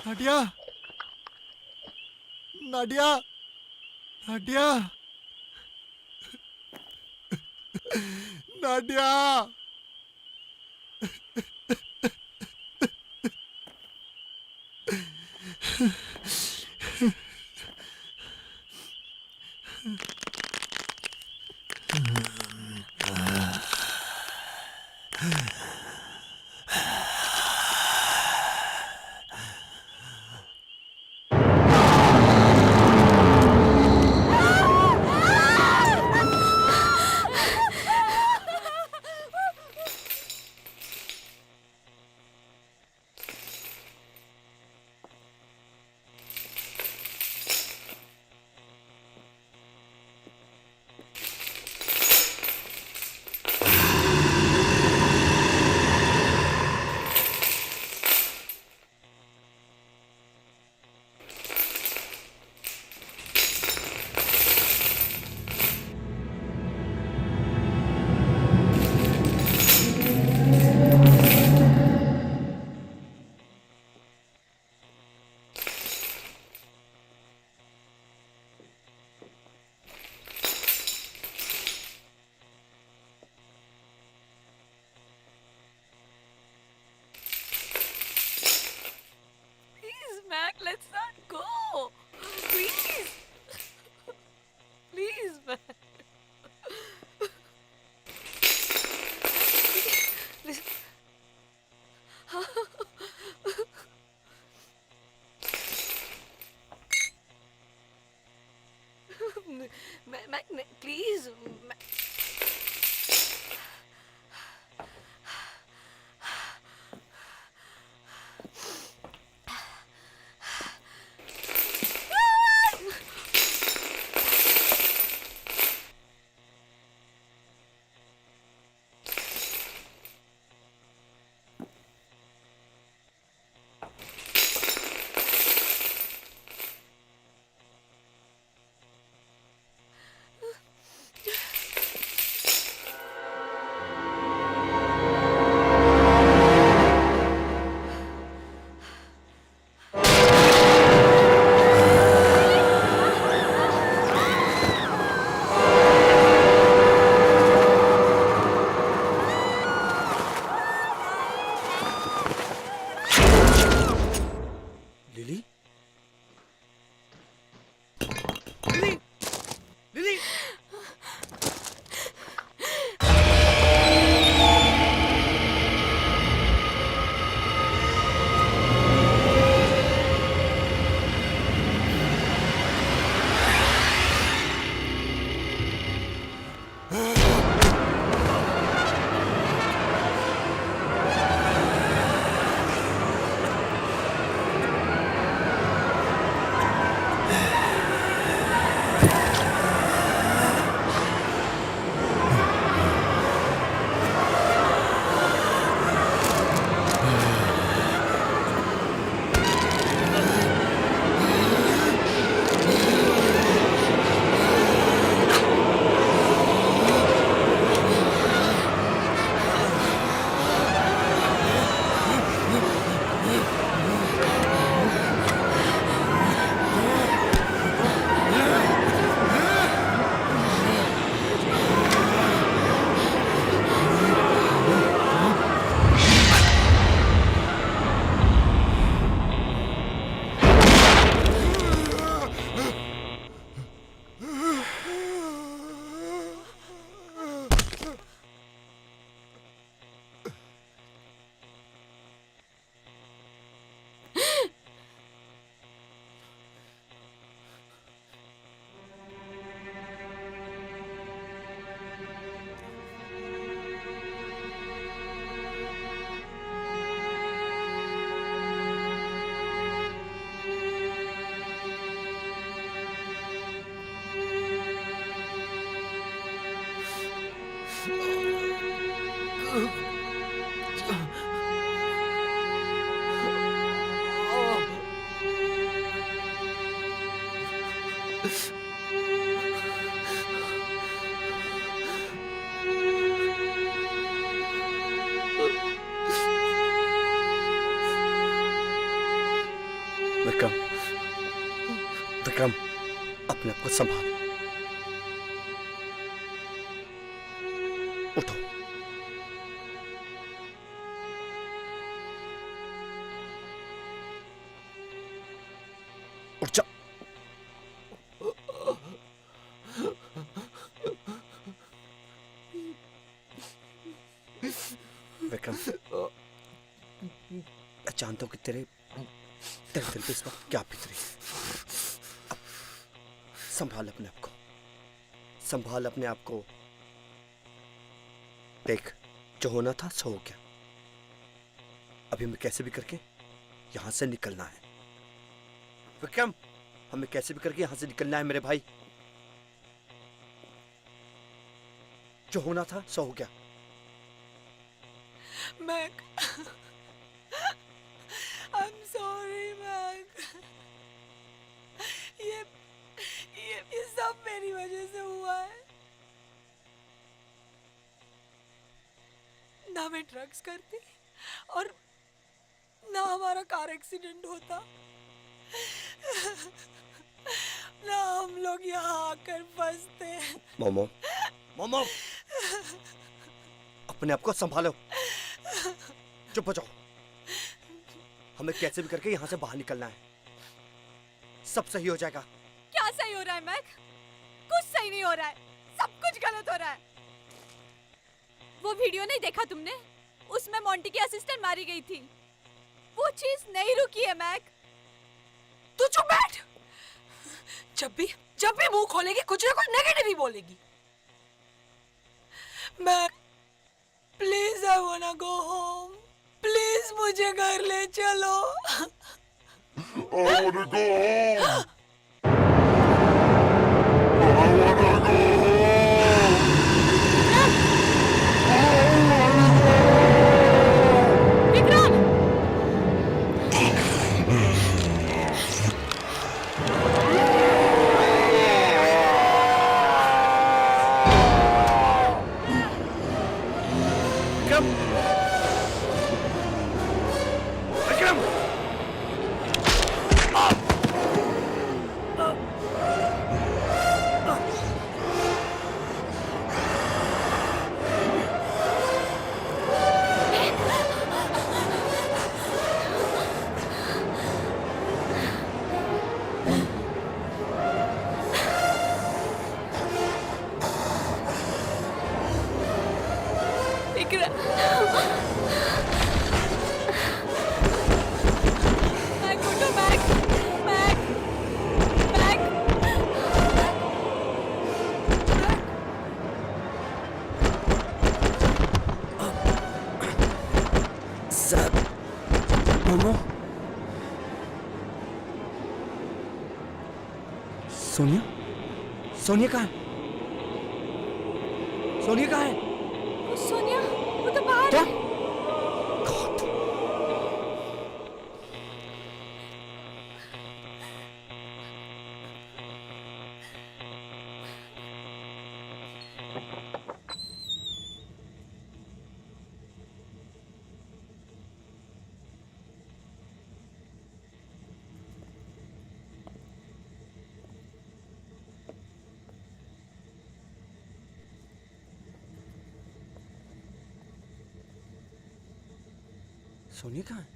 Nadia, Nadia, Nadia, Nadia. Please, Mac, let's not go. Please. Please, Mac. Please. Mac, please. Mac. Lily, lily, lily. Vikram, Vikram, अपने आप को संभाल। उठो। उठ जा। विक्रम, मैं जानता हूं कि तेरे दिल पे इस वक्त क्या बीत रही है। अब संभाल अपने आप को, संभाल अपने आप को। देख, जो होना था सो हो गया। अभी हमें कैसे भी करके यहां से निकलना है। विक्रम, हमें कैसे भी करके यहां से निकलना है मेरे भाई। जो होना था सो हो गया। Mac, I'm sorry, Mac. ये सब मेरी वजह से हुआ है। ना मैं ड्रग्स करती और ना हमारा कार एक्सीडेंट होता, ना हम लोग यहाँ आकर फंसते। मोमो, मोमो, अपने आप को संभालो। चुप हो जाओ। हमें कैसे भी करके यहाँ से बाहर निकलना है। सब सही हो जाएगा। क्या सही हो रहा है मैक? कुछ सही नहीं हो रहा है, सब कुछ गलत हो रहा है। वो वीडियो नहीं देखा तुमने? उसमें मोंटी की असिस्टेंट मारी गई थी। वो चीज नहीं रुकी है मैक। तू चुप बैठ। जब भी मुंह खोलेगी कुछ ना कुछ नेगेटिव ही बोलेगी। मैं please I वांना go home. Please मुझे घर ले चलो। I wanna go home. Sonia? Sonia कहाँ है? सोनिया कहाँ है? सोनिया, वो तो बाहर क्या? है। God. सोनिया कहाँ है?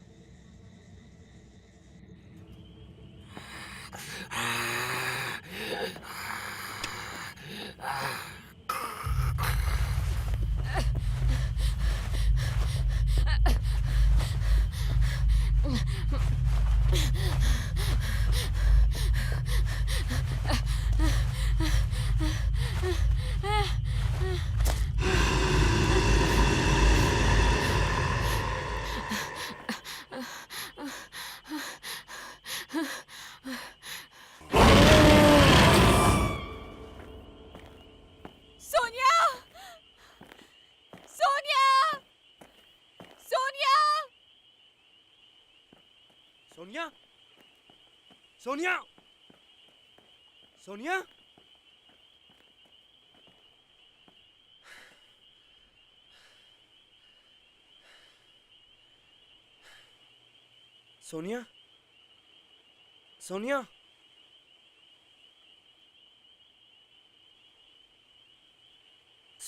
सोनिया! सोनिया! सोनिया! सोनिया? सोनिया? सोनिया? सोनिया? सोनिया?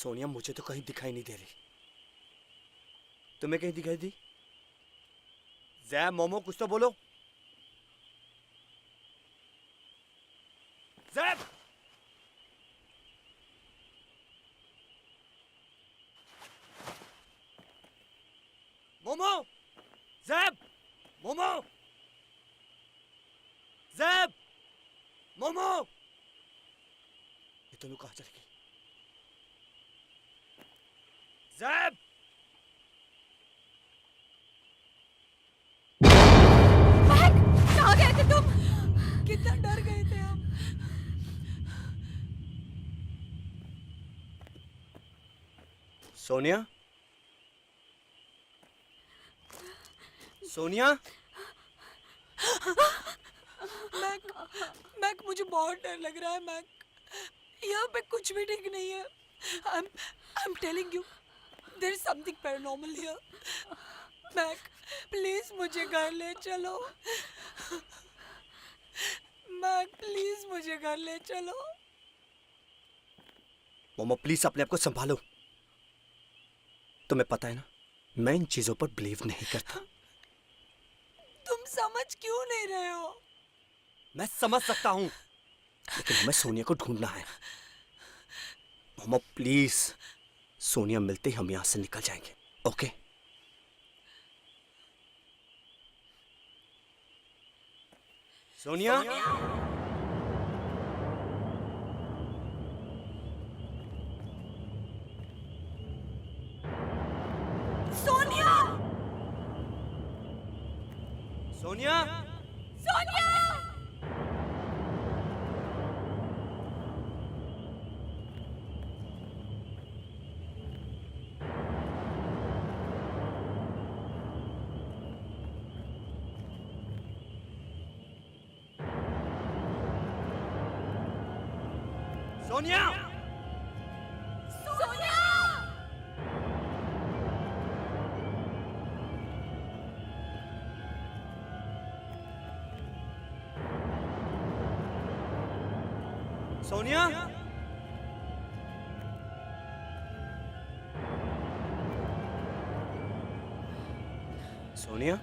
सोनिया मुझे तो कहीं दिखाई नहीं दे रही। तुम्हें कहीं दिखाई दी? जैब, मोमो, कुछ तो बोलो। जैब! मोमो! जैब! मोमो! जैब! मोमो! ये दोनों कहाँ चली गई? जैब! कहाँ गए थे तुम? कितना डर गए थे हम। सोनिया? सोनिया? मैक मुझे बहुत डर लग रहा है मैक। यहाँ पे कुछ भी ठीक नहीं है। I'm telling you, there is something paranormal here. Mac, please मुझे घर ले चलो। मैक, प्लीज मुझे घर ले चलो। मोमो प्लीज अपने आप को संभालो। तुम्हें पता है ना, मैं इन चीजों पर बिलीव नहीं करता। तुम समझ क्यों नहीं रहे हो? मैं समझ सकता हूं, लेकिन हमें सोनिया को ढूंढना है। मोमो प्लीज, सोनिया मिलते ही हम यहां से निकल जाएंगे, ओके? सोनिया? सोनिया! सोनिया? सोनिया! सोनिया! सोनिया! सोनिया? सोनिया?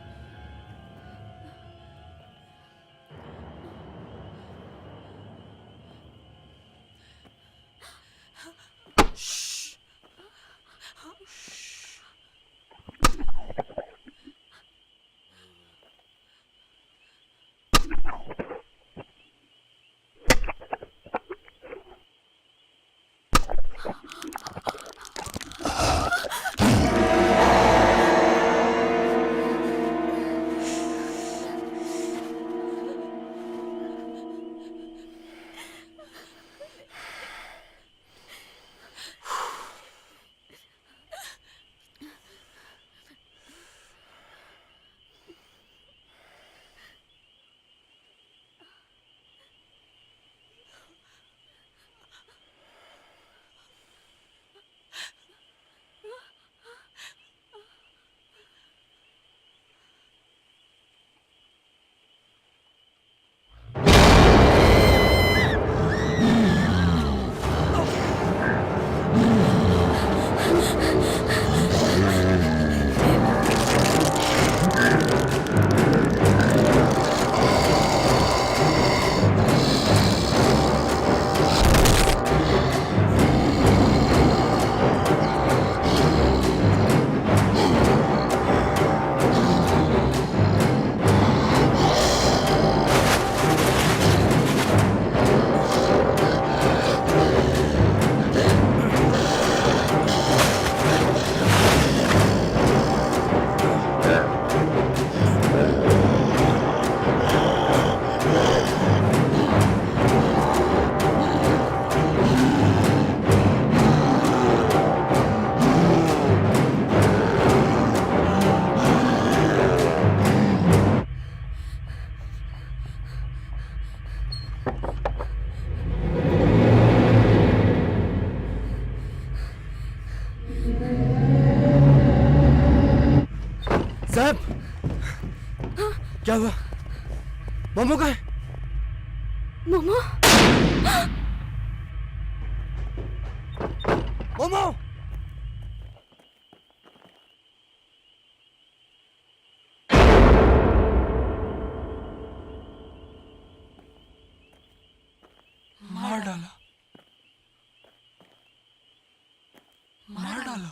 साहब, क्या हुआ? मोमो कहाँ है? मोमो? मोमो मार डाला, मार डाला,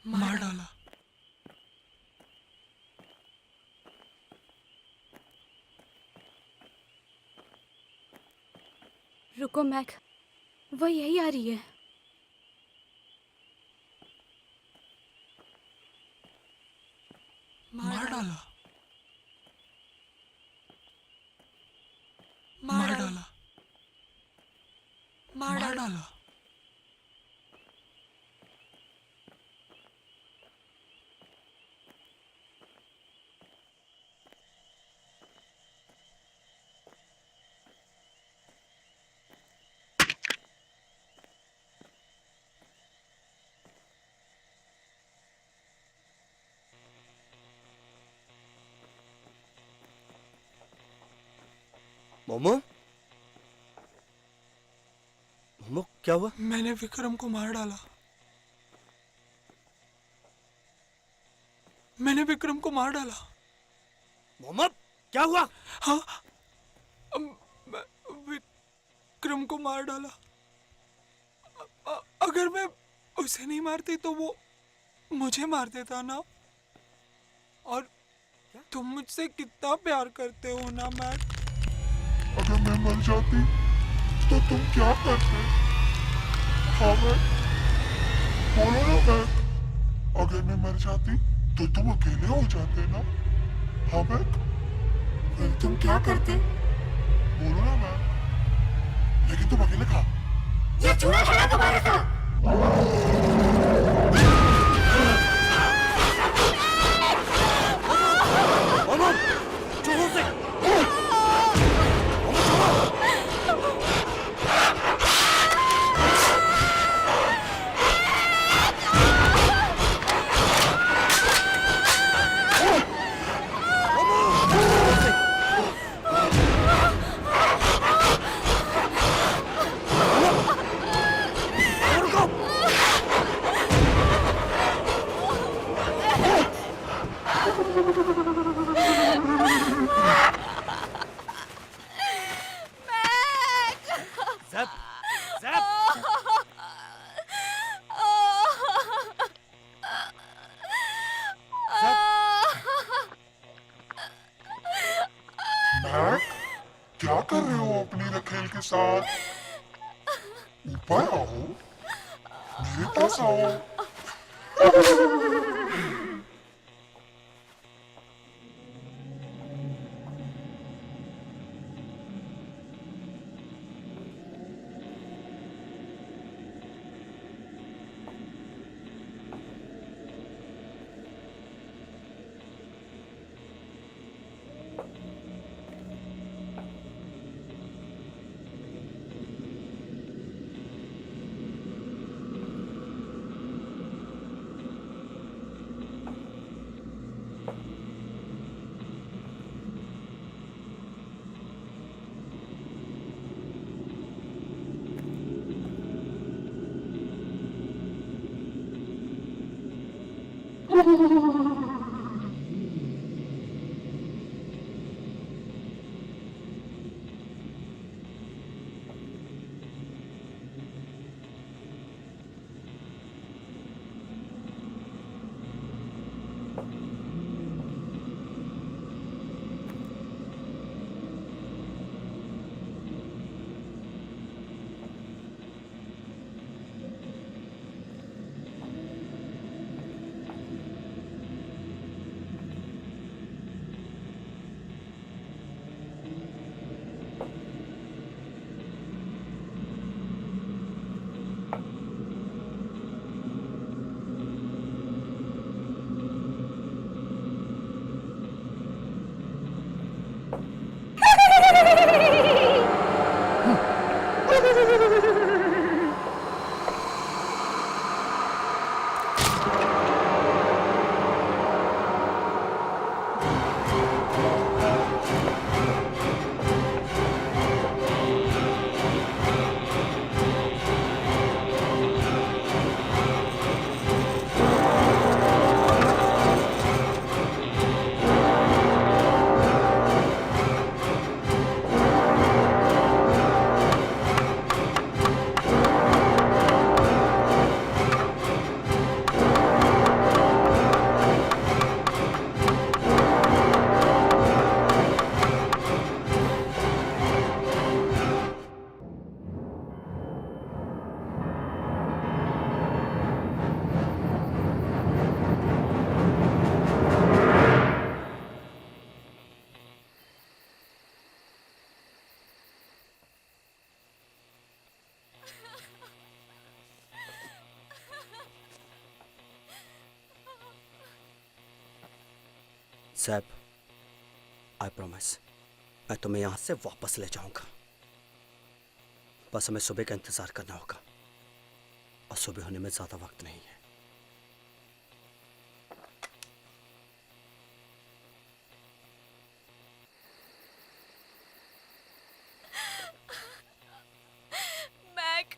मार डाला। रुको मैक, वो यही आ रही है। मार डाला, मार डाला, मार डाला। मोमो मोमो क्या हुआ? मैंने विक्रम को मार डाला, मैंने विक्रम को मार डाला। मोमो क्या हुआ? हाँ, विक्रम को मार डाला। अगर मैं उसे नहीं मारती तो वो मुझे मार देता ना। और तुम मुझसे कितना प्यार करते हो ना मैक। अगर मैं मर जाती तो तुम क्या करते? हाँ मैक, बोलो ना मैक। अगर मैं मर जाती तो तुम अकेले हो जाते ना। हाँ मैक, फिर तुम क्या करते? बोलो ना मैक। लेकिन तुम अकेले खा। ये चूहा खेला तुम्हारे साथ। मोमो चूहों से मैक, क्या कर रहे हो अपनी रखेल के साथ? ऊपर आओ, मेरे पास आओ। सैब, आई प्रॉमिस मैं तुम्हें यहाँ से वापस ले जाऊंगा। बस हमें सुबह का इंतजार करना होगा और सुबह होने में ज्यादा वक्त नहीं है। मैक,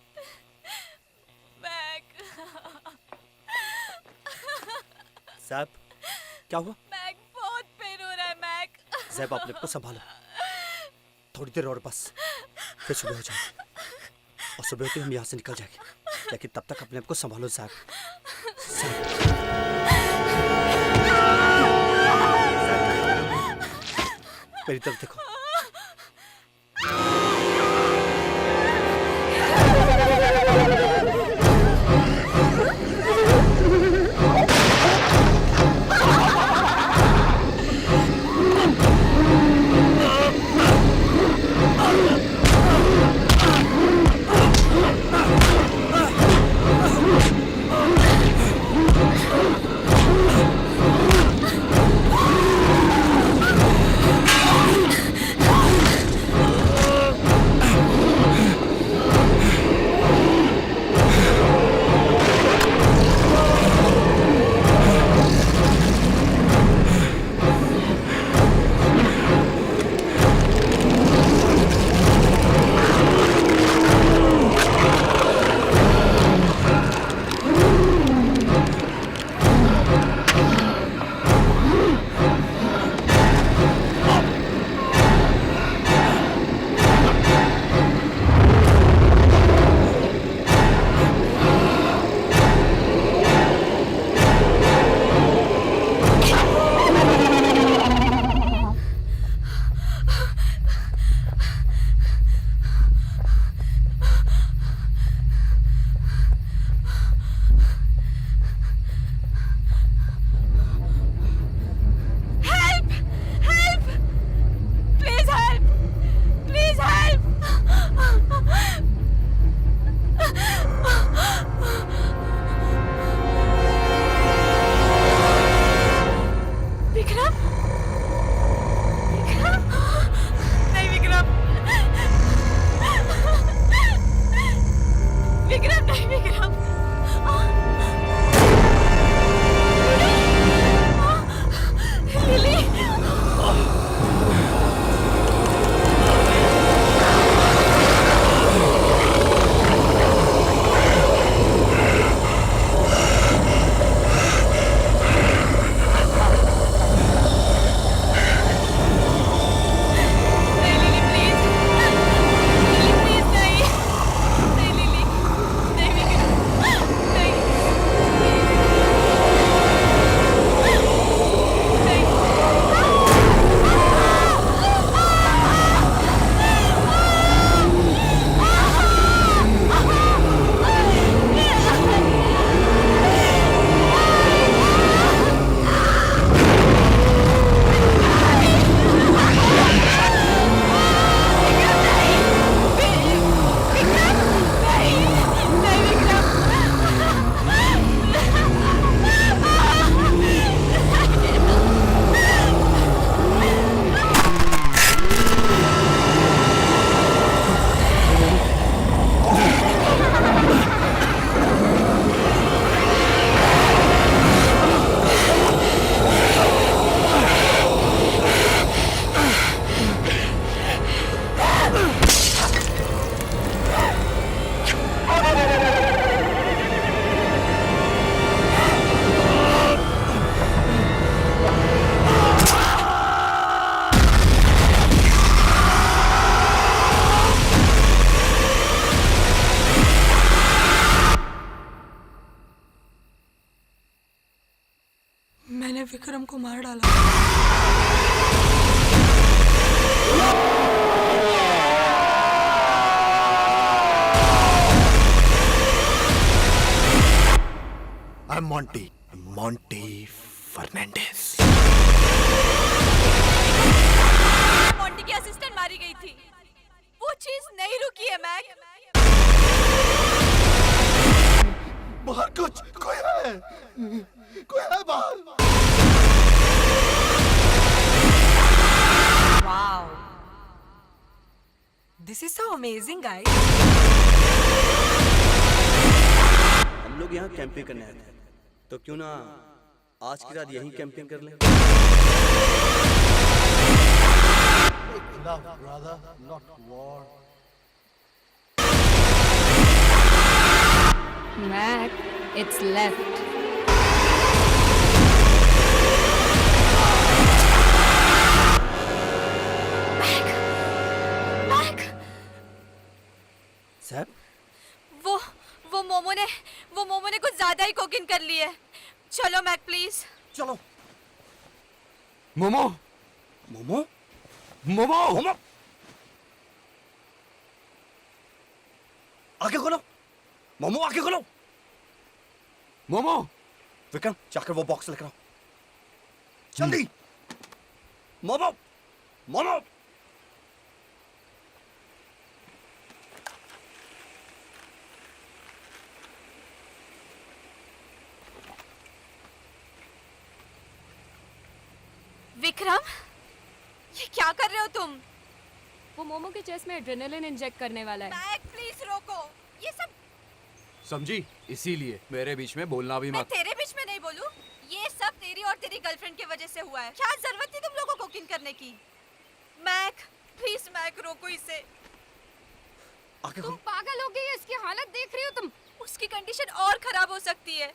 मैक, सैब, क्या हुआ? मैक बहुत पेन हो रहा है मैक। सैब, अपने को संभालो, थोड़ी देर और बस, फिर सुबह हो जाएगी और सुबह होते हम यहाँ से निकल जाएंगे। लेकिन तब तक अपने आप को संभालो सैब। मेरी तरफ देखो। मैंने विक्रम को मार डाला। I'm Monty Fernandez. मोंटी की असिस्टेंट मारी गई थी। वो चीज नहीं रुकी है मैक। बाहर कोई है बाहर। This is so amazing guys. हम लोग यहाँ कैंपिंग करने आए थे, तो क्यों ना आज की रात यहीं कैंपिंग कर लें? Enough, brother, not war. Mac, it's left. Mac, साहब, वो मोमो ने कुछ ज्यादा ही कोकिंग कर ली है। चलो मैक प्लीज। चलो। मोमो मोमो मोमो मोमो, आगे खोलो। मोमो आगे खोलो। मोमो विक्रम, जाकर वो बॉक्स लेकर आओ जल्दी। मोमो मोमो। विक्रम, ये क्या कर रहे हो तुम? वो मोमो के चेस्ट में एड्रेनलिन इंजेक्ट करने वाला है। मैक प्लीज रोको, ये सब। समझी? इसीलिए मेरे बीच में बोलना भी मैं मत। तेरे बीच में नहीं बोलूं। ये सब तेरी और तेरी गर्लफ्रेंड की वजह से हुआ है। क्या जरूरत थी तुम लोगों को कुकिंग करने की? मैक प्लीज, मैक रोको इसे। आगे तुम खोलो। पागल हो गई है, इसकी हालत देख रही हो तुम? उसकी कंडीशन और खराब हो सकती है।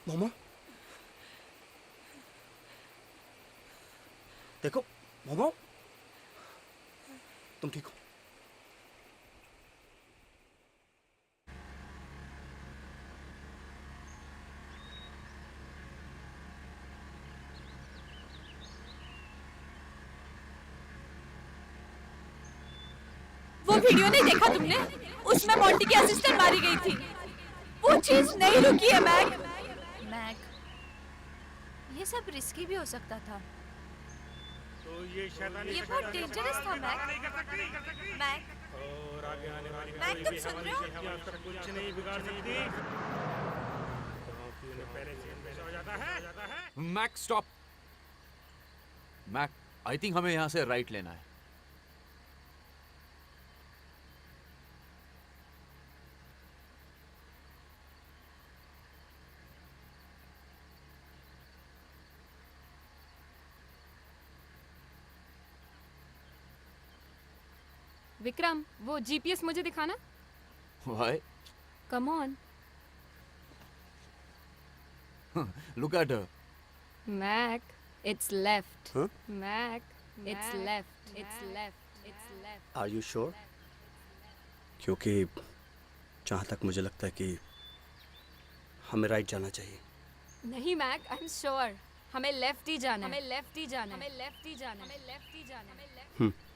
मोमो, देखो मोमो, तुम ठीक हो? वो वीडियो नहीं देखा तुमने? उसमें मोंटी की असिस्टेंट मारी गई थी। वो चीज नहीं रुकी है मैक। मैक, ये सब रिस्की भी हो सकता था। तो ये शैतानी ये बहुत डेंजरस था मैक। मैक, और आगे आने वाली मैक, कोई तुम भी सुन रहे हो? हमारी अब तक कुछ नहीं बिगाड़ सकती। क्योंकि उन्हें पहले से अंदेशा हो जाता है। Mac stop. Mac, I think हमें यहाँ से राइट लेना है। विक्रम, वो जीपीएस मुझे दिखाना। Why? Come on. Look at her. Mac, it's left. Huh? Mac, it's left. It's left. It's left. Are you sure? क्योंकि जहाँ तक मुझे लगता है कि हमें राइट जाना चाहिए। नहीं मैक, आई एम श्योर। हमें लेफ्ट ही जाना है। हमें लेफ्ट ही जाना है। हमें लेफ्ट ही जाना है। हमें लेफ्ट ही जाना है। हमें लेफ्ट।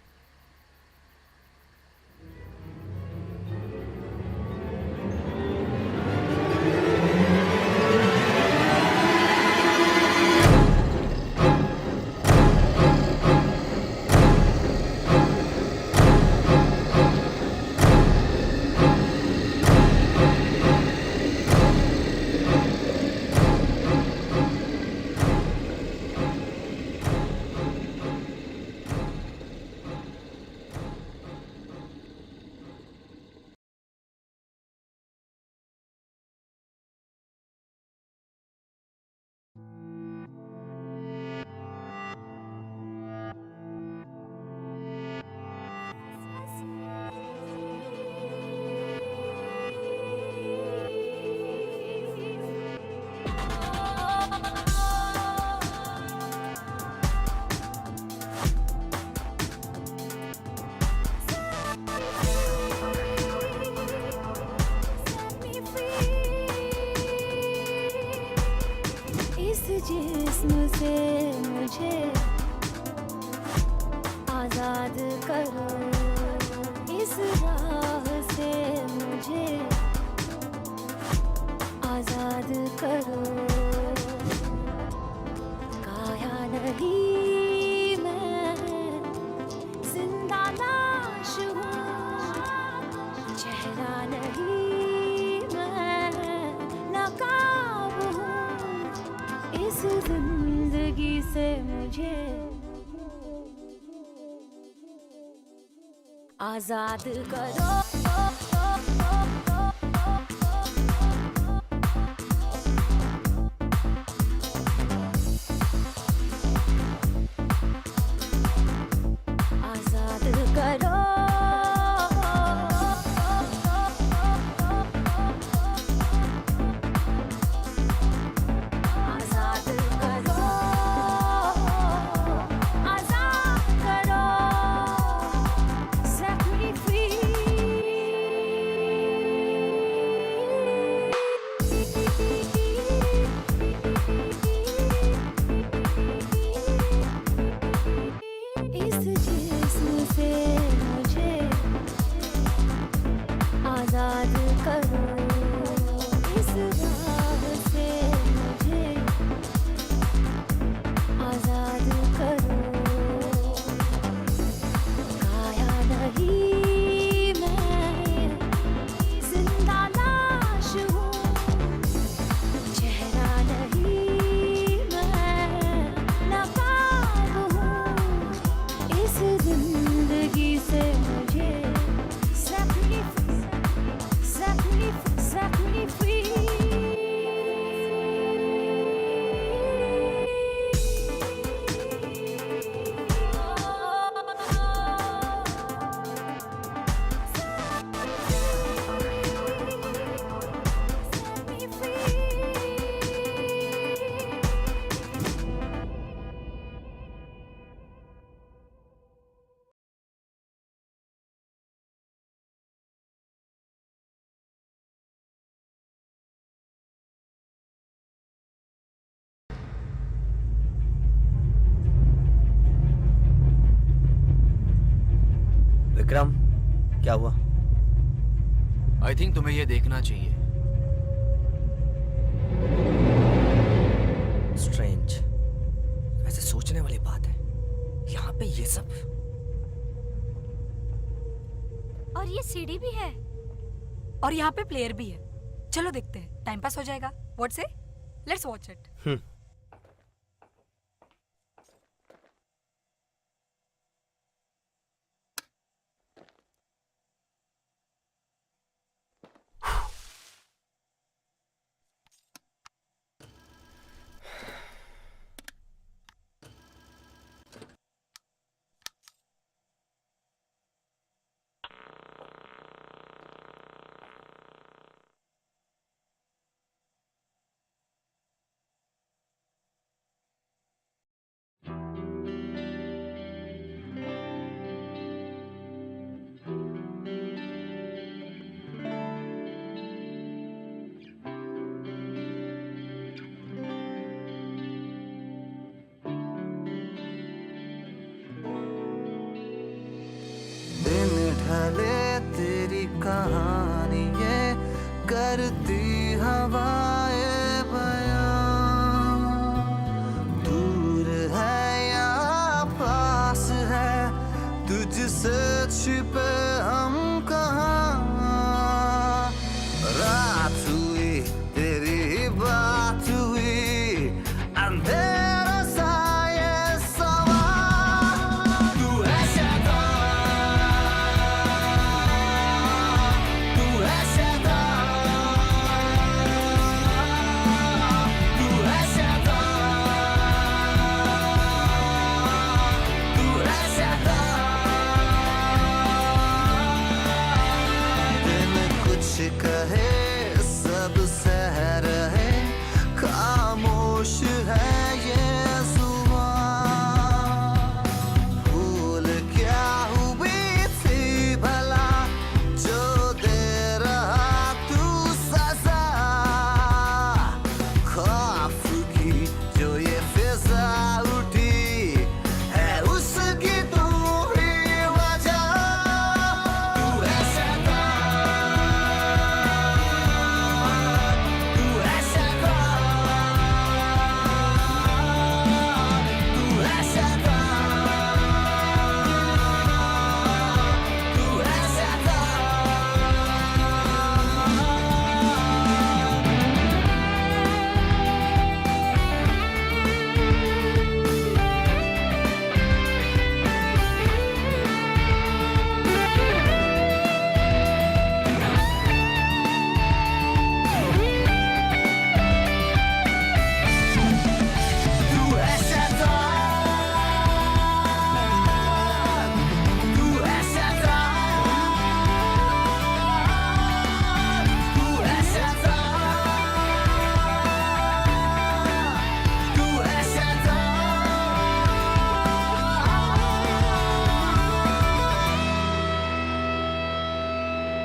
जिस्म से मुझे आजाद करो, इस राह से मुझे आजाद करो। काया नहीं मैं जिंदा लाश हूँ, जिंदगी से मुझे आजाद करो। आजाद करो। आजाद करो। आजाद करो। Set me free। इस जिस्म से मुझे आजाद करो। इस राह से मुझे आजाद करो। काया नहीं मैं जिंदा लाश हूँ। चेहरा नहीं मैं नकाब हूँ। इस जिंदगी से मुझे set me free। विक्रम, क्या हुआ? आई थिंक तुम्हें ये देखना चाहिए। स्ट्रेंज। वैसे सोचने वाली बात है, यहाँ पे ये सब। और ये सीढ़ी भी है। और यहाँ पे प्लेयर भी है। चलो देखते हैं, टाइम पास हो जाएगा। व्हाट से? Let's watch it.